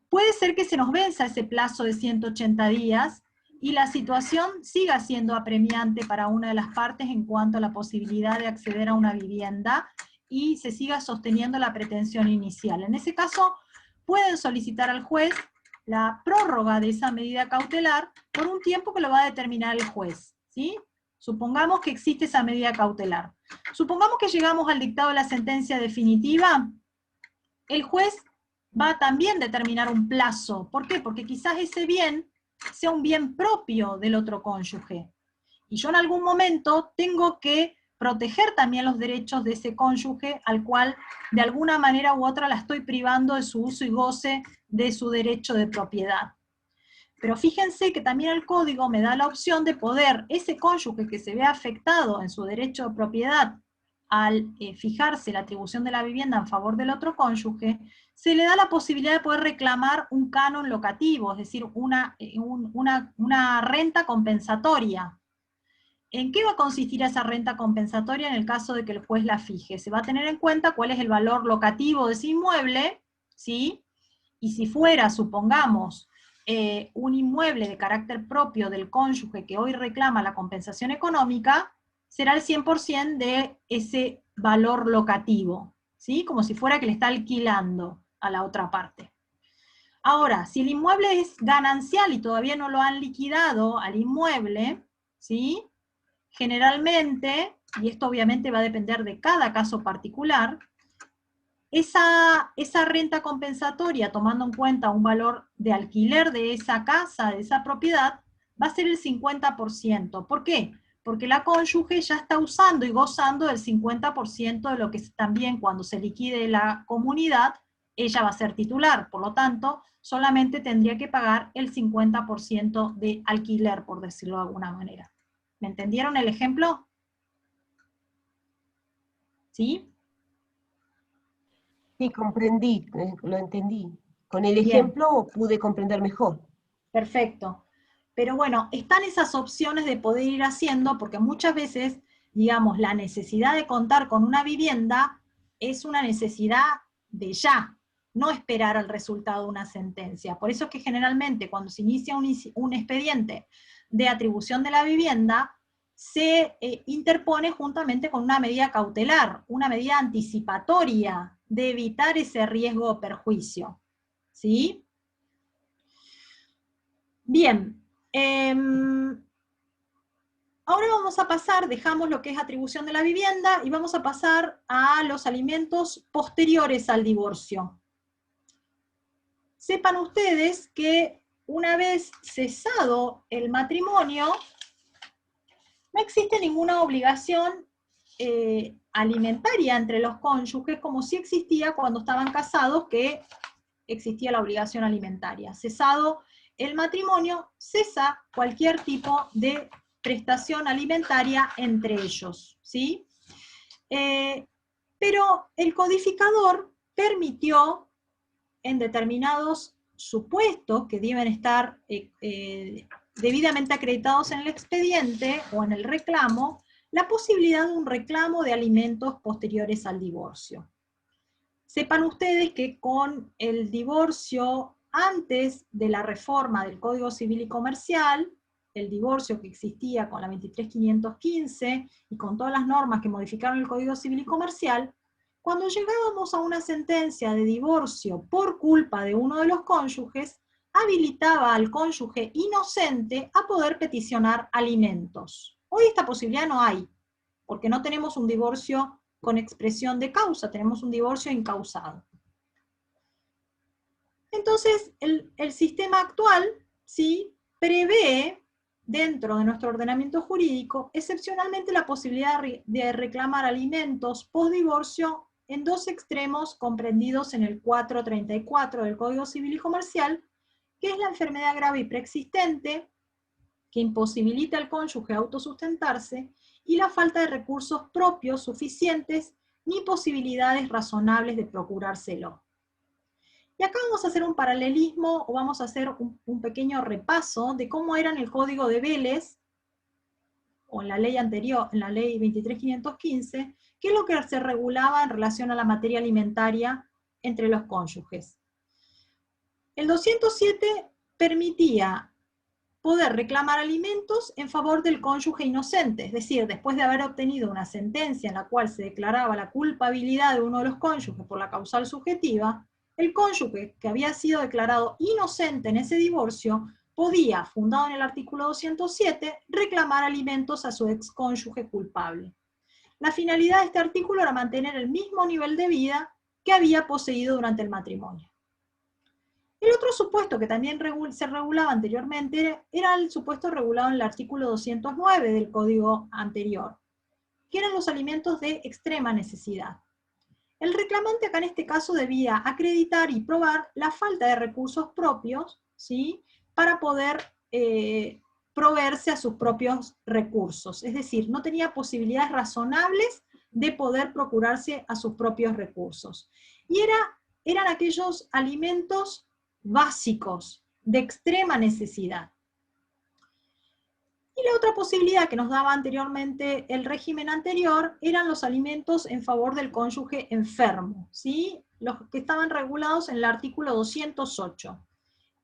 Puede ser que se nos venza ese plazo de 180 días y la situación siga siendo apremiante para una de las partes en cuanto a la posibilidad de acceder a una vivienda y se siga sosteniendo la pretensión inicial. En ese caso, pueden solicitar al juez la prórroga de esa medida cautelar por un tiempo que lo va a determinar el juez, ¿sí? Supongamos que existe esa medida cautelar. Supongamos que llegamos al dictado de la sentencia definitiva, el juez va a también determinar un plazo. ¿Por qué? Porque quizás ese bien sea un bien propio del otro cónyuge. Y yo en algún momento tengo que proteger también los derechos de ese cónyuge al cual de alguna manera u otra la estoy privando de su uso y goce de su derecho de propiedad. Pero fíjense que también el código me da la opción de poder, ese cónyuge que se ve afectado en su derecho de propiedad al fijarse la atribución de la vivienda en favor del otro cónyuge, se le da la posibilidad de poder reclamar un canon locativo, es decir, una renta compensatoria. ¿En qué va a consistir esa renta compensatoria en el caso de que el juez la fije? Se va a tener en cuenta cuál es el valor locativo de ese inmueble, ¿sí? Y si fuera, supongamos, un inmueble de carácter propio del cónyuge que hoy reclama la compensación económica, será el 100% de ese valor locativo, ¿sí? Como si fuera que le está alquilando a la otra parte. Ahora, si el inmueble es ganancial y todavía no lo han liquidado al inmueble, ¿sí? Generalmente, y esto obviamente va a depender de cada caso particular, esa renta compensatoria, tomando en cuenta un valor de alquiler de esa casa, de esa propiedad, va a ser el 50%. ¿Por qué? Porque la cónyuge ya está usando y gozando del 50% de lo que también cuando se liquide la comunidad, ella va a ser titular. Por lo tanto, solamente tendría que pagar el 50% de alquiler, por decirlo de alguna manera. ¿Me entendieron el ejemplo? ¿Sí?
Sí, comprendí, lo entendí. Con el
Bien.
ejemplo pude comprender mejor.
Perfecto. Pero bueno, están esas opciones de poder ir haciendo, porque muchas veces, digamos, la necesidad de contar con una vivienda es una necesidad de ya, no esperar al resultado de una sentencia. Por eso es que generalmente cuando se inicia un expediente de atribución de la vivienda, se interpone juntamente con una medida cautelar, una medida anticipatoria de evitar ese riesgo o perjuicio. ¿Sí? Bien, ahora vamos a pasar, dejamos lo que es atribución de la vivienda y vamos a pasar a los alimentos posteriores al divorcio. Sepan ustedes que una vez cesado el matrimonio, no existe ninguna obligación alimentaria entre los cónyuges, como sí existía cuando estaban casados, que existía la obligación alimentaria. Cesado el matrimonio, cesa cualquier tipo de prestación alimentaria entre ellos, ¿sí? Pero el codificador permitió, en determinados supuestos que deben estar debidamente acreditados en el expediente o en el reclamo, la posibilidad de un reclamo de alimentos posteriores al divorcio. Sepan ustedes que con el divorcio antes de la reforma del Código Civil y Comercial, el divorcio que existía con la 23.515 y con todas las normas que modificaron el Código Civil y Comercial, cuando llegábamos a una sentencia de divorcio por culpa de uno de los cónyuges, habilitaba al cónyuge inocente a poder peticionar alimentos. Hoy esta posibilidad no hay, porque no tenemos un divorcio con expresión de causa, tenemos un divorcio incausado. Entonces, el sistema actual, ¿sí?, prevé, dentro de nuestro ordenamiento jurídico, excepcionalmente la posibilidad de reclamar alimentos post-divorcio en dos extremos comprendidos en el 434 del Código Civil y Comercial, que es la enfermedad grave y preexistente, que imposibilita al cónyuge autosustentarse, y la falta de recursos propios suficientes ni posibilidades razonables de procurárselo. Y acá vamos a hacer un paralelismo, o vamos a hacer un pequeño repaso de cómo era en el Código de Vélez, o en la ley anterior, en la ley 23.515, qué es lo que se regulaba en relación a la materia alimentaria entre los cónyuges. El 207 permitía poder reclamar alimentos en favor del cónyuge inocente, es decir, después de haber obtenido una sentencia en la cual se declaraba la culpabilidad de uno de los cónyuges por la causal subjetiva, el cónyuge que había sido declarado inocente en ese divorcio podía, fundado en el artículo 207, reclamar alimentos a su excónyuge culpable. La finalidad de este artículo era mantener el mismo nivel de vida que había poseído durante el matrimonio. El otro supuesto que también se regulaba anteriormente era el supuesto regulado en el artículo 209 del Código anterior, que eran los alimentos de extrema necesidad. El reclamante acá en este caso debía acreditar y probar la falta de recursos propios, ¿sí?, para poder proveerse a sus propios recursos. Es decir, no tenía posibilidades razonables de poder procurarse a sus propios recursos. Y eran aquellos alimentos básicos, de extrema necesidad. Y la otra posibilidad que nos daba anteriormente el régimen anterior eran los alimentos en favor del cónyuge enfermo, ¿sí?, los que estaban regulados en el artículo 208.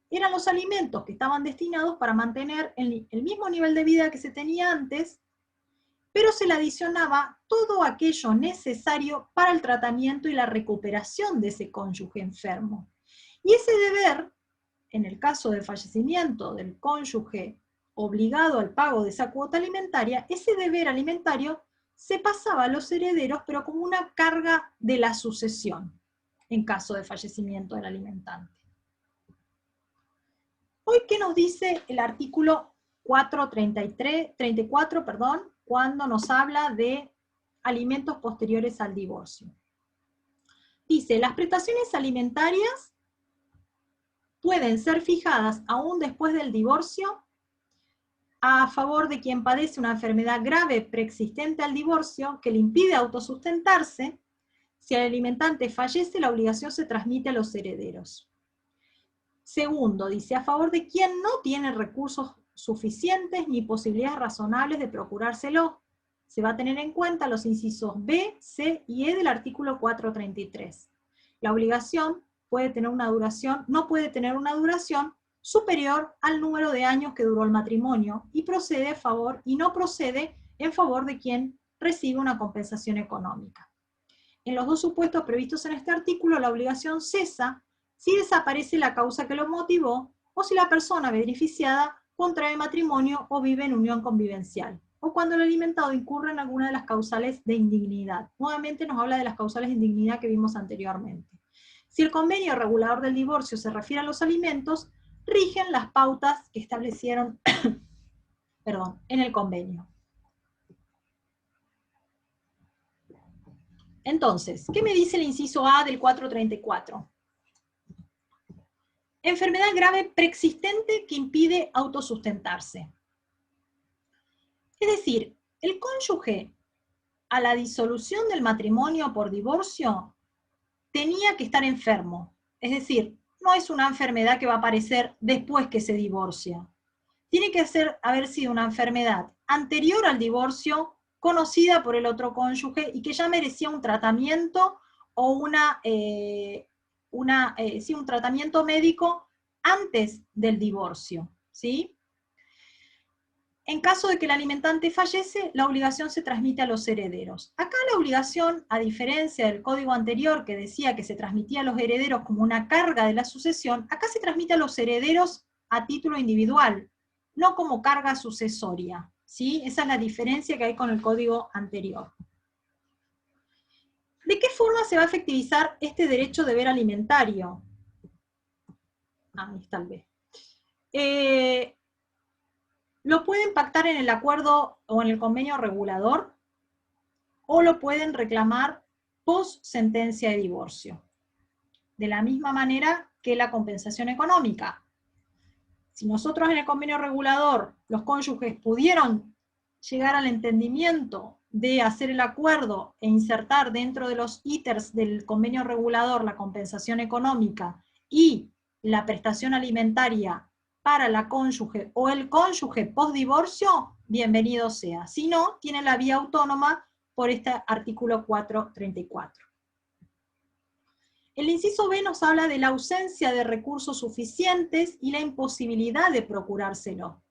Eran los alimentos que estaban destinados para mantener el mismo nivel de vida que se tenía antes, pero se le adicionaba todo aquello necesario para el tratamiento y la recuperación de ese cónyuge enfermo. Y ese deber, en el caso de fallecimiento del cónyuge obligado al pago de esa cuota alimentaria, ese deber alimentario se pasaba a los herederos, pero como una carga de la sucesión, en caso de fallecimiento del alimentante. Hoy, ¿qué nos dice el artículo 434, cuando nos habla de alimentos posteriores al divorcio? Dice, las prestaciones alimentarias pueden ser fijadas aún después del divorcio a favor de quien padece una enfermedad grave preexistente al divorcio que le impide autosustentarse. Si el alimentante fallece, la obligación se transmite a los herederos. Segundo, dice, a favor de quien no tiene recursos suficientes ni posibilidades razonables de procurárselo. Se va a tener en cuenta los incisos B, C y E del artículo 433. La obligación puede tener una duración, no puede tener una duración superior al número de años que duró el matrimonio y procede a favor y no procede en favor de quien recibe una compensación económica. En los dos supuestos previstos en este artículo, la obligación cesa si desaparece la causa que lo motivó o si la persona beneficiada contrae matrimonio o vive en unión convivencial, o cuando el alimentado incurre en alguna de las causales de indignidad. Nuevamente nos habla de las causales de indignidad que vimos anteriormente. Si el convenio regulador del divorcio se refiere a los alimentos, rigen las pautas que establecieron en el convenio. Entonces, ¿qué me dice el inciso A del 434? Enfermedad grave preexistente que impide autosustentarse. Es decir, el cónyuge a la disolución del matrimonio por divorcio tenía que estar enfermo. Es decir, no es una enfermedad que va a aparecer después que se divorcia. Tiene que haber sido una enfermedad anterior al divorcio, conocida por el otro cónyuge y que ya merecía un tratamiento o un tratamiento médico antes del divorcio, ¿sí? En caso de que el alimentante fallece, la obligación se transmite a los herederos. Acá la obligación, a diferencia del código anterior que decía que se transmitía a los herederos como una carga de la sucesión, acá se transmite a los herederos a título individual, no como carga sucesoria, ¿sí? Esa es la diferencia que hay con el código anterior. ¿De qué forma se va a efectivizar este derecho de deber alimentario? Ahí está el B. Lo pueden pactar en el acuerdo o en el convenio regulador, o lo pueden reclamar post sentencia de divorcio. De la misma manera que la compensación económica. Si nosotros en el convenio regulador, los cónyuges pudieron llegar al entendimiento de hacer el acuerdo e insertar dentro de los ítems del convenio regulador la compensación económica y la prestación alimentaria para la cónyuge o el cónyuge post divorcio, bienvenido sea. Si no, tiene la vía autónoma por este artículo 434. El inciso B nos habla de la ausencia de recursos suficientes y la imposibilidad de procurárselo.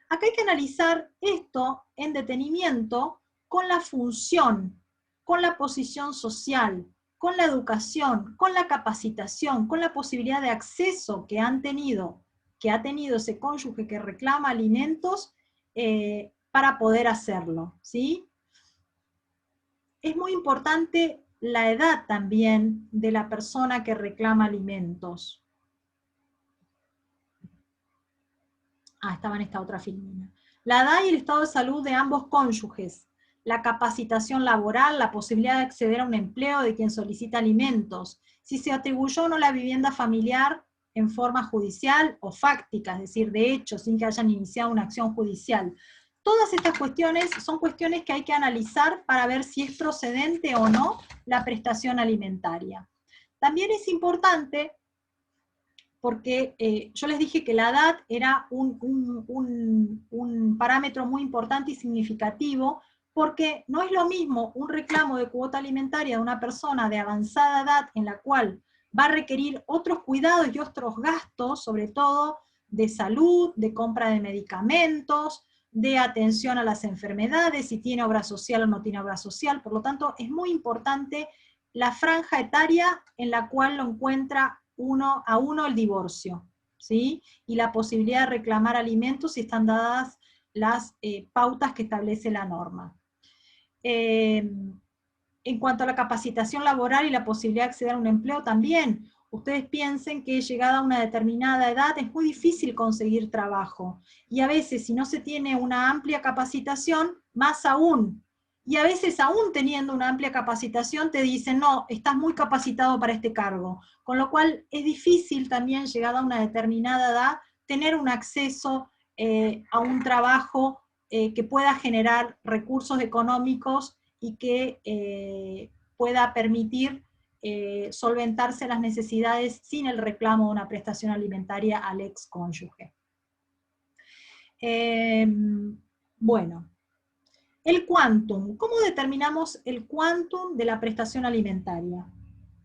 Acá hay que analizar esto en detenimiento con la función, con la posición social, con la educación, con la capacitación, con la posibilidad de acceso que ha tenido ese cónyuge que reclama alimentos para poder hacerlo, ¿sí? Es muy importante la edad también de la persona que reclama alimentos. Estaba en esta otra filmina. La edad y el estado de salud de ambos cónyuges. la capacitación laboral, la posibilidad de acceder a un empleo de quien solicita alimentos, si se atribuyó o no la vivienda familiar en forma judicial o fáctica, es decir, de hecho, sin que hayan iniciado una acción judicial. Todas estas cuestiones son cuestiones que hay que analizar para ver si es procedente o no la prestación alimentaria. También es importante, porque yo les dije que la edad era un parámetro muy importante y significativo, porque no es lo mismo un reclamo de cuota alimentaria de una persona de avanzada edad en la cual va a requerir otros cuidados y otros gastos, sobre todo de salud, de compra de medicamentos, de atención a las enfermedades, si tiene obra social o no tiene obra social. Por lo tanto, es muy importante la franja etaria en la cual lo encuentra a uno el divorcio, ¿sí? Y la posibilidad de reclamar alimentos si están dadas las pautas que establece la norma. En cuanto a la capacitación laboral y la posibilidad de acceder a un empleo también, ustedes piensen que llegada a una determinada edad es muy difícil conseguir trabajo, y a veces si no se tiene una amplia capacitación, más aún, y a veces aún teniendo una amplia capacitación te dicen, no, estás muy capacitado para este cargo, con lo cual es difícil también llegada a una determinada edad tener un acceso a un trabajo que pueda generar recursos económicos y que pueda permitir solventarse las necesidades sin el reclamo de una prestación alimentaria al ex cónyuge. Bueno, el quantum. ¿Cómo determinamos el quantum de la prestación alimentaria?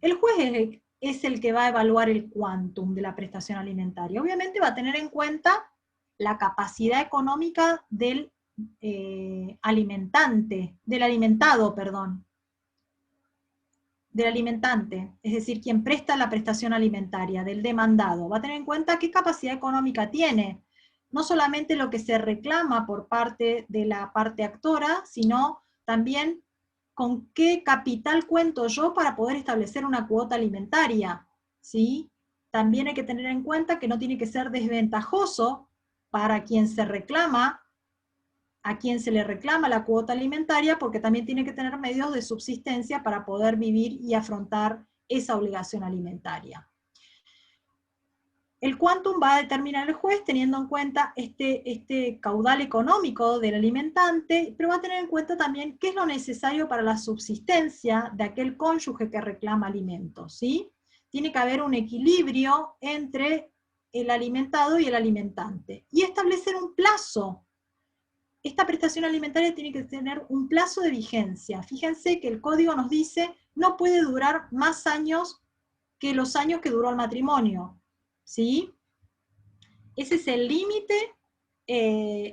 El juez es el que va a evaluar el quantum de la prestación alimentaria. Obviamente va a tener en cuenta la capacidad económica del alimentado, perdón, del alimentante, es decir, quien presta la prestación alimentaria, del demandado. Va a tener en cuenta qué capacidad económica tiene, no solamente lo que se reclama por parte de la parte actora, sino también con qué capital cuento yo para poder establecer una cuota alimentaria, ¿sí? También hay que tener en cuenta que no tiene que ser desventajoso para quien se reclama, a quien se le reclama la cuota alimentaria, porque también tiene que tener medios de subsistencia para poder vivir y afrontar esa obligación alimentaria. El quantum va a determinar el juez teniendo en cuenta este caudal económico del alimentante, pero va a tener en cuenta también qué es lo necesario para la subsistencia de aquel cónyuge que reclama alimentos, ¿sí? Tiene que haber un equilibrio entre el alimentado y el alimentante. Y establecer un plazo. Esta prestación alimentaria tiene que tener un plazo de vigencia. Fíjense que el código nos dice no puede durar más años que los años que duró el matrimonio, ¿sí? Ese es el límite,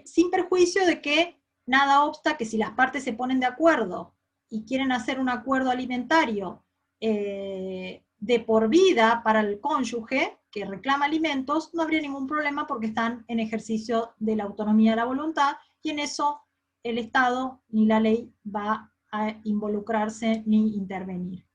sin perjuicio de que nada obsta que si las partes se ponen de acuerdo y quieren hacer un acuerdo alimentario de por vida para el cónyuge que reclama alimentos, no habría ningún problema porque están en ejercicio de la autonomía de la voluntad, y en eso el Estado ni la ley va a involucrarse ni intervenir.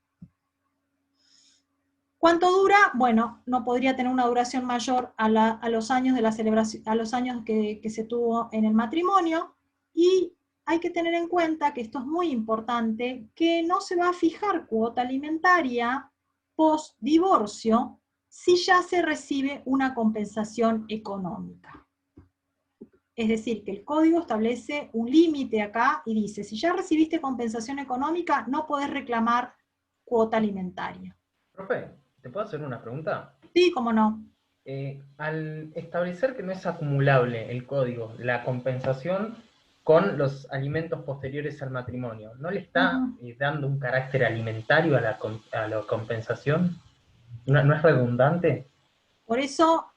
¿Cuánto dura? Bueno, no podría tener una duración mayor a los años de la celebración, a los años que se tuvo en el matrimonio, y hay que tener en cuenta, que esto es muy importante, que no se va a fijar cuota alimentaria post divorcio si ya se recibe una compensación económica. Es decir, que el código establece un límite acá y dice, si ya recibiste compensación económica, no podés reclamar cuota alimentaria.
Profe, ¿te puedo hacer una pregunta?
Sí, cómo no.
Al establecer que no es acumulable el código, la compensación con los alimentos posteriores al matrimonio, ¿no le está dando un carácter alimentario a la compensación? ¿No es redundante?
Por eso,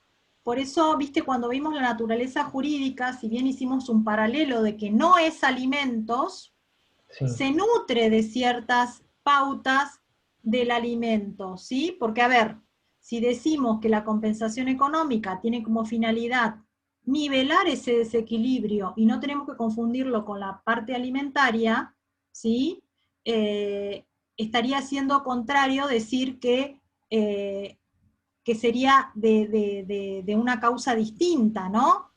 viste, cuando vimos la naturaleza jurídica, si bien hicimos un paralelo de que no es alimentos,
Sí.
se nutre de ciertas pautas del alimento, ¿sí? Porque, a ver, si decimos que la compensación económica tiene como finalidad nivelar ese desequilibrio y no tenemos que confundirlo con la parte alimentaria, ¿sí? Estaría siendo contrario decir que sería de una causa distinta, ¿no?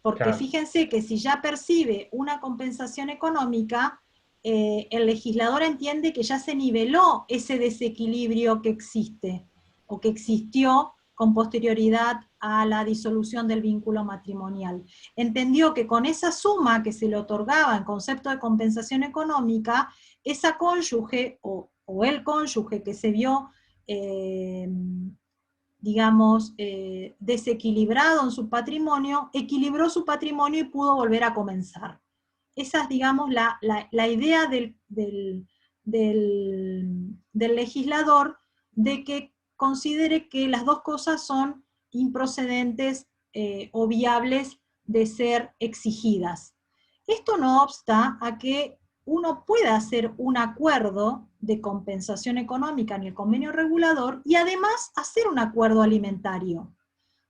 Porque
Claro.
fíjense que si ya percibe una compensación económica, el legislador entiende que ya se niveló ese desequilibrio que existe, o que existió con posterioridad a la disolución del vínculo matrimonial. Entendió que con esa suma que se le otorgaba en concepto de compensación económica, esa cónyuge o el cónyuge que se vio, digamos, desequilibrado en su patrimonio, equilibró su patrimonio y pudo volver a comenzar. Esa es, digamos, la idea del legislador, de que considere que las dos cosas son improcedentes o viables de ser exigidas. Esto no obsta a que uno pueda hacer un acuerdo de compensación económica en el convenio regulador y además hacer un acuerdo alimentario.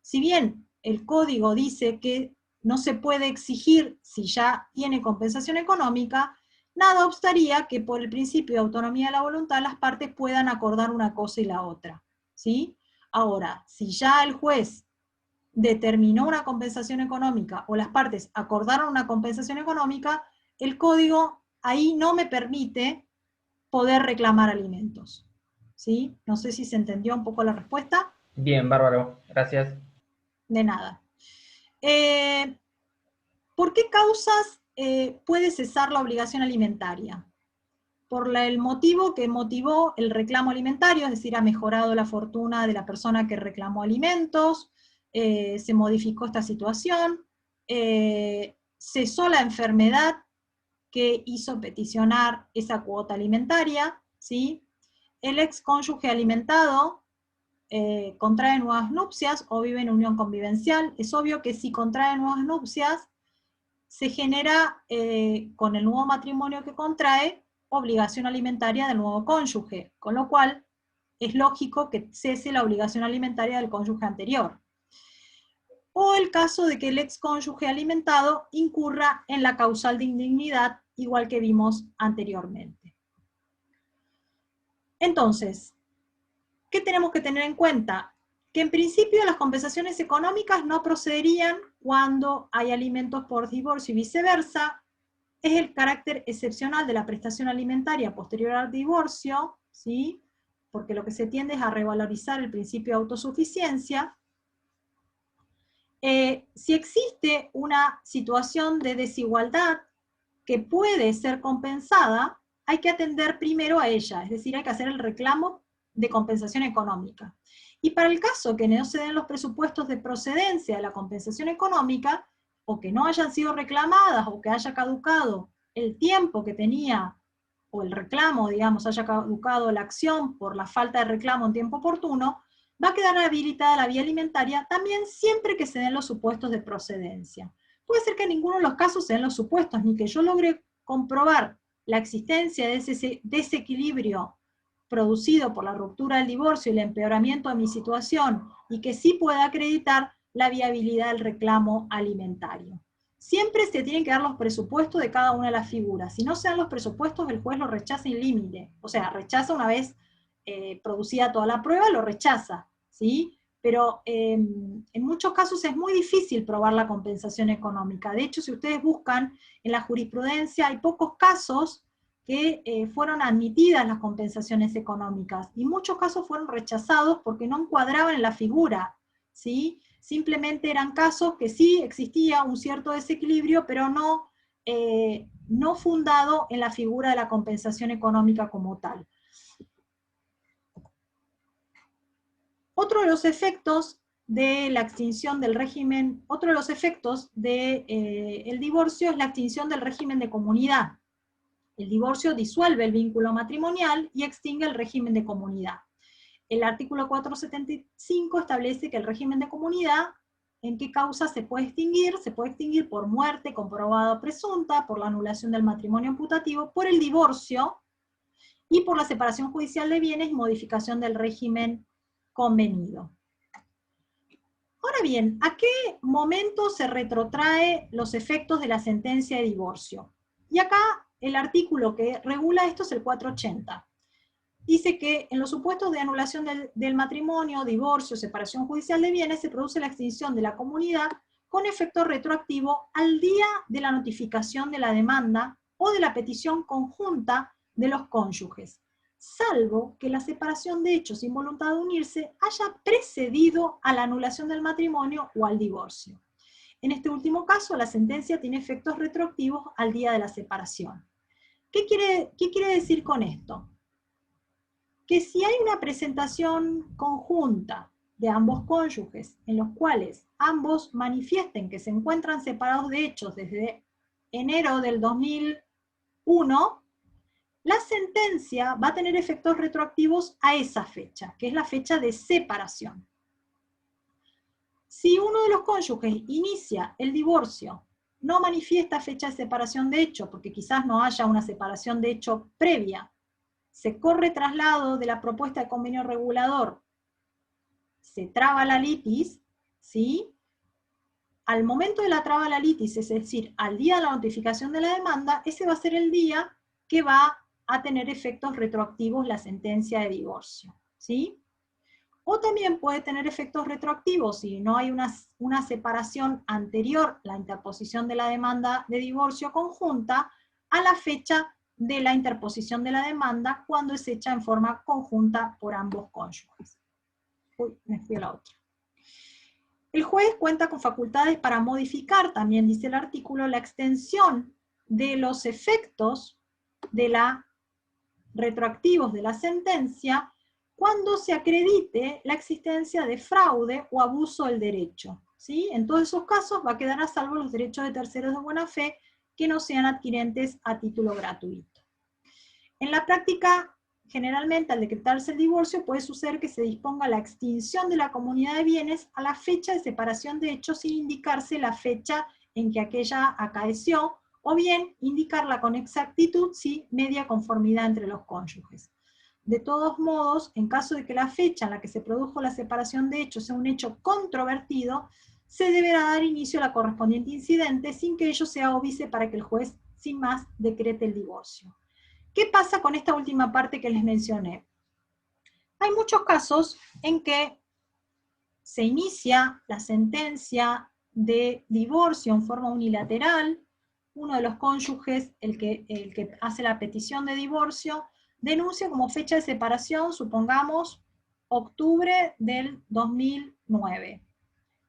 Si bien el código dice que no se puede exigir si ya tiene compensación económica, nada obstaría que por el principio de autonomía de la voluntad las partes puedan acordar una cosa y la otra, ¿sí? Ahora, si ya el juez determinó una compensación económica o las partes acordaron una compensación económica, el código ahí no me permite poder reclamar alimentos, ¿sí? No sé si se entendió un poco la respuesta.
Bien, bárbaro, gracias.
De nada. ¿Por qué causas puede cesar la obligación alimentaria? Por el motivo que motivó el reclamo alimentario, es decir, ha mejorado la fortuna de la persona que reclamó alimentos, se modificó esta situación, cesó la enfermedad que hizo peticionar esa cuota alimentaria, ¿sí? El ex cónyuge alimentado contrae nuevas nupcias o vive en unión convivencial. Es obvio que si contrae nuevas nupcias, se genera con el nuevo matrimonio que contrae obligación alimentaria del nuevo cónyuge, con lo cual es lógico que cese la obligación alimentaria del cónyuge anterior. O el caso de que el ex cónyuge alimentado incurra en la causal de indignidad, igual que vimos anteriormente. Entonces, ¿qué tenemos que tener en cuenta? Que en principio las compensaciones económicas no procederían cuando hay alimentos por divorcio y viceversa. Es el carácter excepcional de la prestación alimentaria posterior al divorcio, ¿sí? Porque lo que se tiende es a revalorizar el principio de autosuficiencia. Si existe una situación de desigualdad que puede ser compensada, hay que atender primero a ella, es decir, hay que hacer el reclamo de compensación económica. Y para el caso que no se den los presupuestos de procedencia de la compensación económica, o que no hayan sido reclamadas, o que haya caducado el tiempo que tenía, o el reclamo, digamos, haya caducado la acción por la falta de reclamo en tiempo oportuno, va a quedar habilitada la vía alimentaria también siempre que se den los supuestos de procedencia. Puede ser que en ninguno de los casos se den los supuestos, ni que yo logre comprobar la existencia de ese desequilibrio producido por la ruptura del divorcio y el empeoramiento de mi situación, y que sí pueda acreditar la viabilidad del reclamo alimentario. Siempre se tienen que dar los presupuestos de cada una de las figuras. Si no se dan los presupuestos, el juez lo rechaza sin límite. O sea, rechaza una vez producida toda la prueba, lo rechaza, ¿sí? Pero en muchos casos es muy difícil probar la compensación económica. De hecho, si ustedes buscan en la jurisprudencia, hay pocos casos que fueron admitidas las compensaciones económicas, y muchos casos fueron rechazados porque no encuadraban en la figura, ¿sí? Simplemente eran casos que sí existía un cierto desequilibrio, pero no fundado en la figura de la compensación económica como tal. Otro de los efectos de la extinción del régimen, otro de los efectos del divorcio es la extinción del régimen de comunidad. El divorcio disuelve el vínculo matrimonial y extingue el régimen de comunidad. El artículo 475 establece que el régimen de comunidad, ¿en qué causa se puede extinguir? Se puede extinguir por muerte comprobada o presunta, por la anulación del matrimonio putativo, por el divorcio y por la separación judicial de bienes y modificación del régimen convenido. Ahora bien, ¿a qué momento se retrotrae los efectos de la sentencia de divorcio? Y acá el artículo que regula esto es el 480. Dice que en los supuestos de anulación del matrimonio, divorcio, separación judicial de bienes, se produce la extinción de la comunidad con efecto retroactivo al día de la notificación de la demanda o de la petición conjunta de los cónyuges, salvo que la separación de hecho sin voluntad de unirse haya precedido a la anulación del matrimonio o al divorcio. En este último caso, la sentencia tiene efectos retroactivos al día de la separación. ¿Qué quiere decir con esto? Que si hay una presentación conjunta de ambos cónyuges en los cuales ambos manifiesten que se encuentran separados de hechos desde enero del 2001, la sentencia va a tener efectos retroactivos a esa fecha, que es la fecha de separación. Si uno de los cónyuges inicia el divorcio, no manifiesta fecha de separación de hecho, porque quizás no haya una separación de hecho previa, se corre traslado de la propuesta de convenio regulador, se traba la litis, ¿sí? Al momento de la traba la litis, es decir, al día de la notificación de la demanda, ese va a ser el día que va a tener efectos retroactivos la sentencia de divorcio, ¿sí? O también puede tener efectos retroactivos si no hay una separación anterior, la interposición de la demanda de divorcio conjunta, a la fecha de la interposición de la demanda cuando es hecha en forma conjunta por ambos cónyuges. Uy, me fui a la otra. El juez cuenta con facultades para modificar, también dice el artículo, la extensión de los efectos retroactivos de la sentencia cuando se acredite la existencia de fraude o abuso del derecho, ¿sí? En todos esos casos va a quedar a salvo los derechos de terceros de buena fe que no sean adquirentes a título gratuito. En la práctica, generalmente al decretarse el divorcio puede suceder que se disponga la extinción de la comunidad de bienes a la fecha de separación de hechos sin indicarse la fecha en que aquella acaeció, o bien indicarla con exactitud si media conformidad entre los cónyuges. De todos modos, en caso de que la fecha en la que se produjo la separación de hechos sea un hecho controvertido, se deberá dar inicio a la correspondiente incidente sin que ello sea óbice para que el juez, sin más, decrete el divorcio. ¿Qué pasa con esta última parte que les mencioné? Hay muchos casos en que se inicia la sentencia de divorcio en forma unilateral, uno de los cónyuges, el que hace la petición de divorcio, denuncia como fecha de separación, supongamos, octubre del 2009.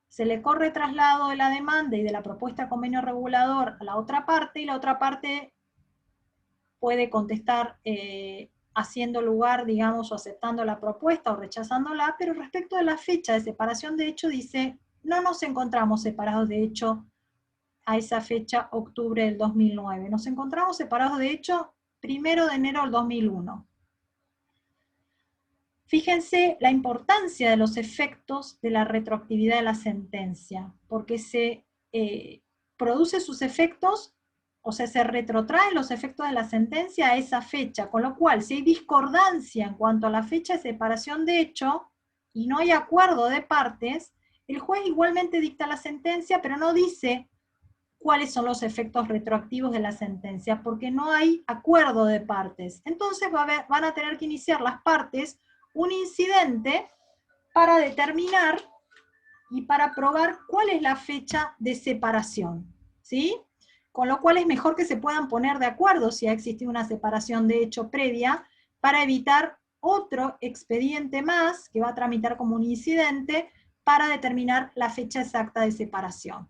Se le corre traslado de la demanda y de la propuesta de convenio regulador a la otra parte, y la otra parte puede contestar haciendo lugar, digamos, o aceptando la propuesta o rechazándola, pero respecto de la fecha de separación de hecho dice, no nos encontramos separados de hecho a esa fecha, octubre del 2009. Nos encontramos separados de hecho 1 de enero del 2001. Fíjense la importancia de los efectos de la retroactividad de la sentencia, porque se produce sus efectos, o sea, se retrotraen los efectos de la sentencia a esa fecha, con lo cual, si hay discordancia en cuanto a la fecha de separación de hecho, y no hay acuerdo de partes, el juez igualmente dicta la sentencia, pero no dice cuáles son los efectos retroactivos de la sentencia, porque no hay acuerdo de partes. Entonces van a tener que iniciar las partes un incidente para determinar y para probar cuál es la fecha de separación, ¿sí? Con lo cual es mejor que se puedan poner de acuerdo si ha existido una separación de hecho previa, para evitar otro expediente más que va a tramitar como un incidente para determinar la fecha exacta de separación.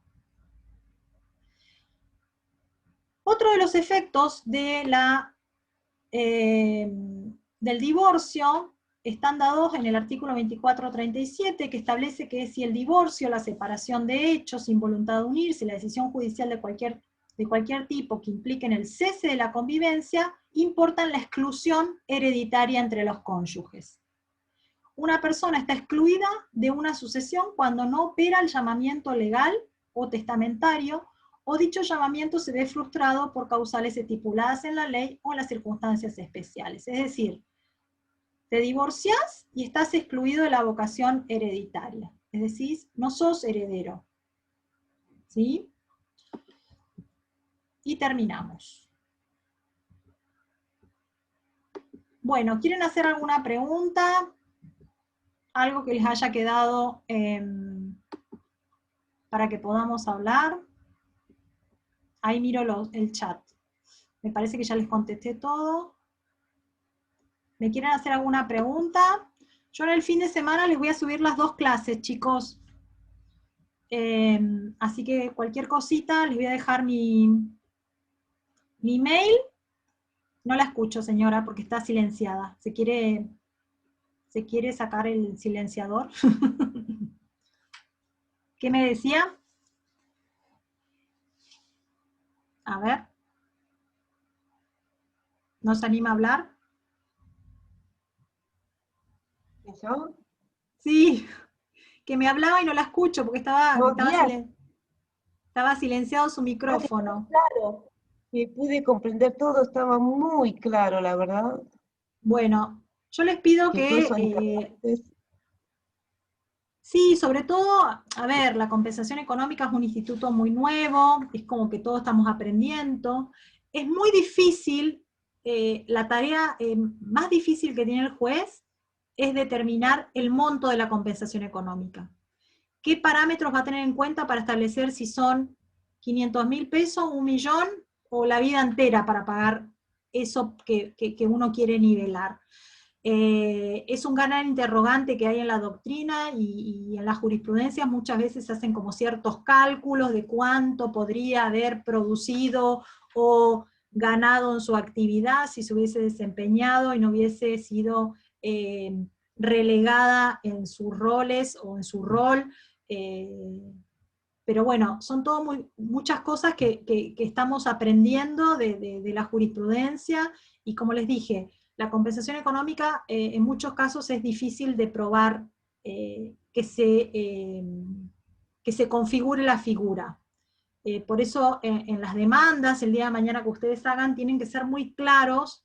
Otro de los efectos de del divorcio están dados en el artículo 2437, que establece que si el divorcio, la separación de hechos sin voluntad de unirse, la decisión judicial de cualquier tipo que impliquen el cese de la convivencia, importan la exclusión hereditaria entre los cónyuges. Una persona está excluida de una sucesión cuando no opera el llamamiento legal o testamentario, o dicho llamamiento se ve frustrado por causales estipuladas en la ley o en las circunstancias especiales. Es decir, te divorciás y estás excluido de la vocación hereditaria. Es decir, no sos heredero. ¿Sí? Y terminamos. Bueno, ¿quieren hacer alguna pregunta? ¿Algo que les haya quedado para que podamos hablar? Ahí miro el chat. Me parece que ya les contesté todo. ¿Me quieren hacer alguna pregunta? Yo en el fin de semana les voy a subir las 2 clases, chicos. Así que cualquier cosita, les voy a dejar mi mail. No la escucho, señora, porque está silenciada. ¿Se quiere sacar el silenciador? ¿Qué me decía? A ver. ¿No se anima a hablar?
¿Yo?
Sí, que me hablaba y no la escucho porque estaba silenciado su micrófono.
Claro, que pude comprender todo, estaba muy claro, la verdad.
Bueno, yo les pido
Que todos esos
que,
interrogantes,
sí, sobre todo, a ver, la compensación económica es un instituto muy nuevo, es como que todos estamos aprendiendo. Es muy difícil, la tarea más difícil que tiene el juez es determinar el monto de la compensación económica. ¿Qué parámetros va a tener en cuenta para establecer si son 500.000 pesos, 1.000.000 o la vida entera para pagar eso que uno quiere nivelar? Es un gran interrogante que hay en la doctrina y en la jurisprudencia muchas veces se hacen como ciertos cálculos de cuánto podría haber producido o ganado en su actividad si se hubiese desempeñado y no hubiese sido relegada en sus roles o en su rol. Pero bueno, son muchas cosas que estamos aprendiendo de la jurisprudencia y como les dije, la compensación económica en muchos casos es difícil de probar que se configure la figura. Por eso en las demandas, el día de mañana que ustedes hagan, tienen que ser muy claros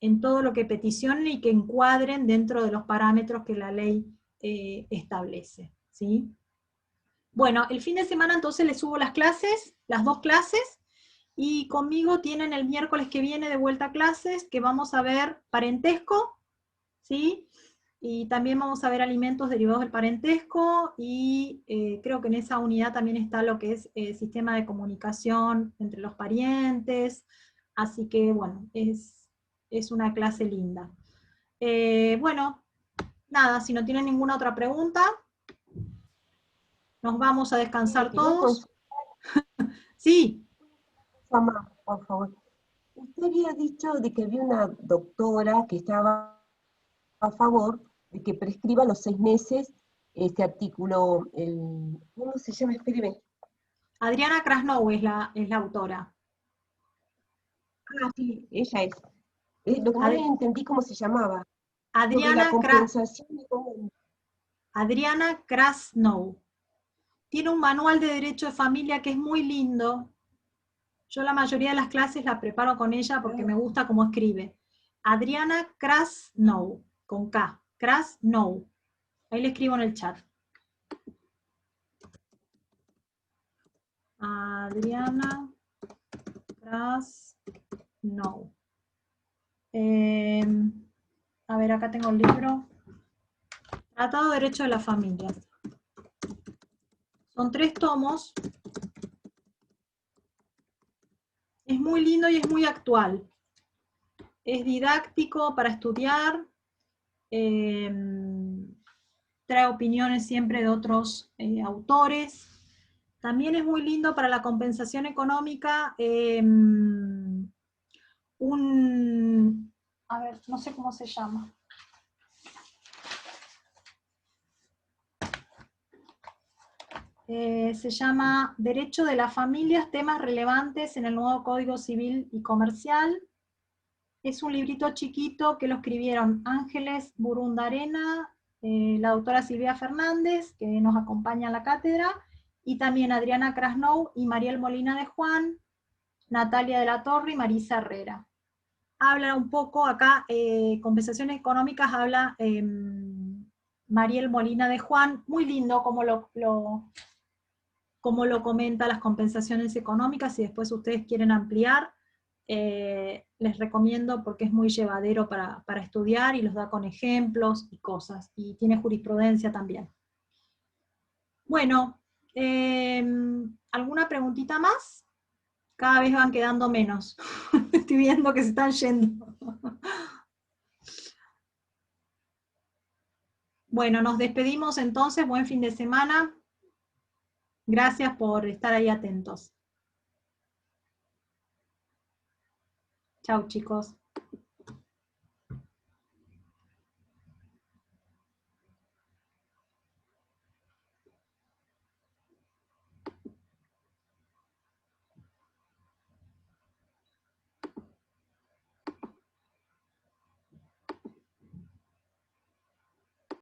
en todo lo que peticionen y que encuadren dentro de los parámetros que la ley establece, ¿sí? Bueno, el fin de semana entonces les subo las clases, las 2 clases, y conmigo tienen el miércoles que viene de vuelta a clases, que vamos a ver parentesco, ¿sí? Y también vamos a ver alimentos derivados del parentesco, y creo que en esa unidad también está lo que es sistema de comunicación entre los parientes, así que bueno, es una clase linda. Bueno, nada, si no tienen ninguna otra pregunta, nos vamos a descansar
quería
todos. Sí.
más, por favor. Usted había dicho de que había una doctora que estaba a favor de que prescriba los 6 meses este artículo, ¿cómo se llama? Espéreme.
Adriana Krasnow es la autora.
Ah, sí, ella es. Lo que no le entendí cómo se llamaba. Sobre la compensación económica.
Adriana Krasnow. Tiene un manual de derecho de familia que es muy lindo. Yo la mayoría de las clases la preparo con ella porque me gusta cómo escribe. Adriana Krasnow, con K. Krasnow. Ahí le escribo en el chat. Adriana Krasnow. A ver, acá tengo el libro. Tratado de Derecho de las Familias. Son 3 tomos. Es muy lindo y es muy actual. Es didáctico para estudiar. Trae opiniones siempre de otros autores. También es muy lindo para la compensación económica. A ver, no sé cómo se llama. Se llama Derecho de las Familias, temas relevantes en el nuevo Código Civil y Comercial. Es un librito chiquito que lo escribieron Ángeles Burundarena, la doctora Silvia Fernández, que nos acompaña en la cátedra, y también Adriana Krasnow y Mariel Molina de Juan, Natalia de la Torre y Marisa Herrera. Habla un poco acá, compensaciones económicas, habla Mariel Molina de Juan, muy lindo como lo comenta las compensaciones económicas, si después ustedes quieren ampliar, les recomiendo porque es muy llevadero para estudiar y los da con ejemplos y cosas, y tiene jurisprudencia también. Bueno, ¿alguna preguntita más? Cada vez van quedando menos. Estoy viendo que se están yendo. Bueno, nos despedimos entonces. Buen fin de semana. Gracias por estar ahí atentos. Chau, chicos.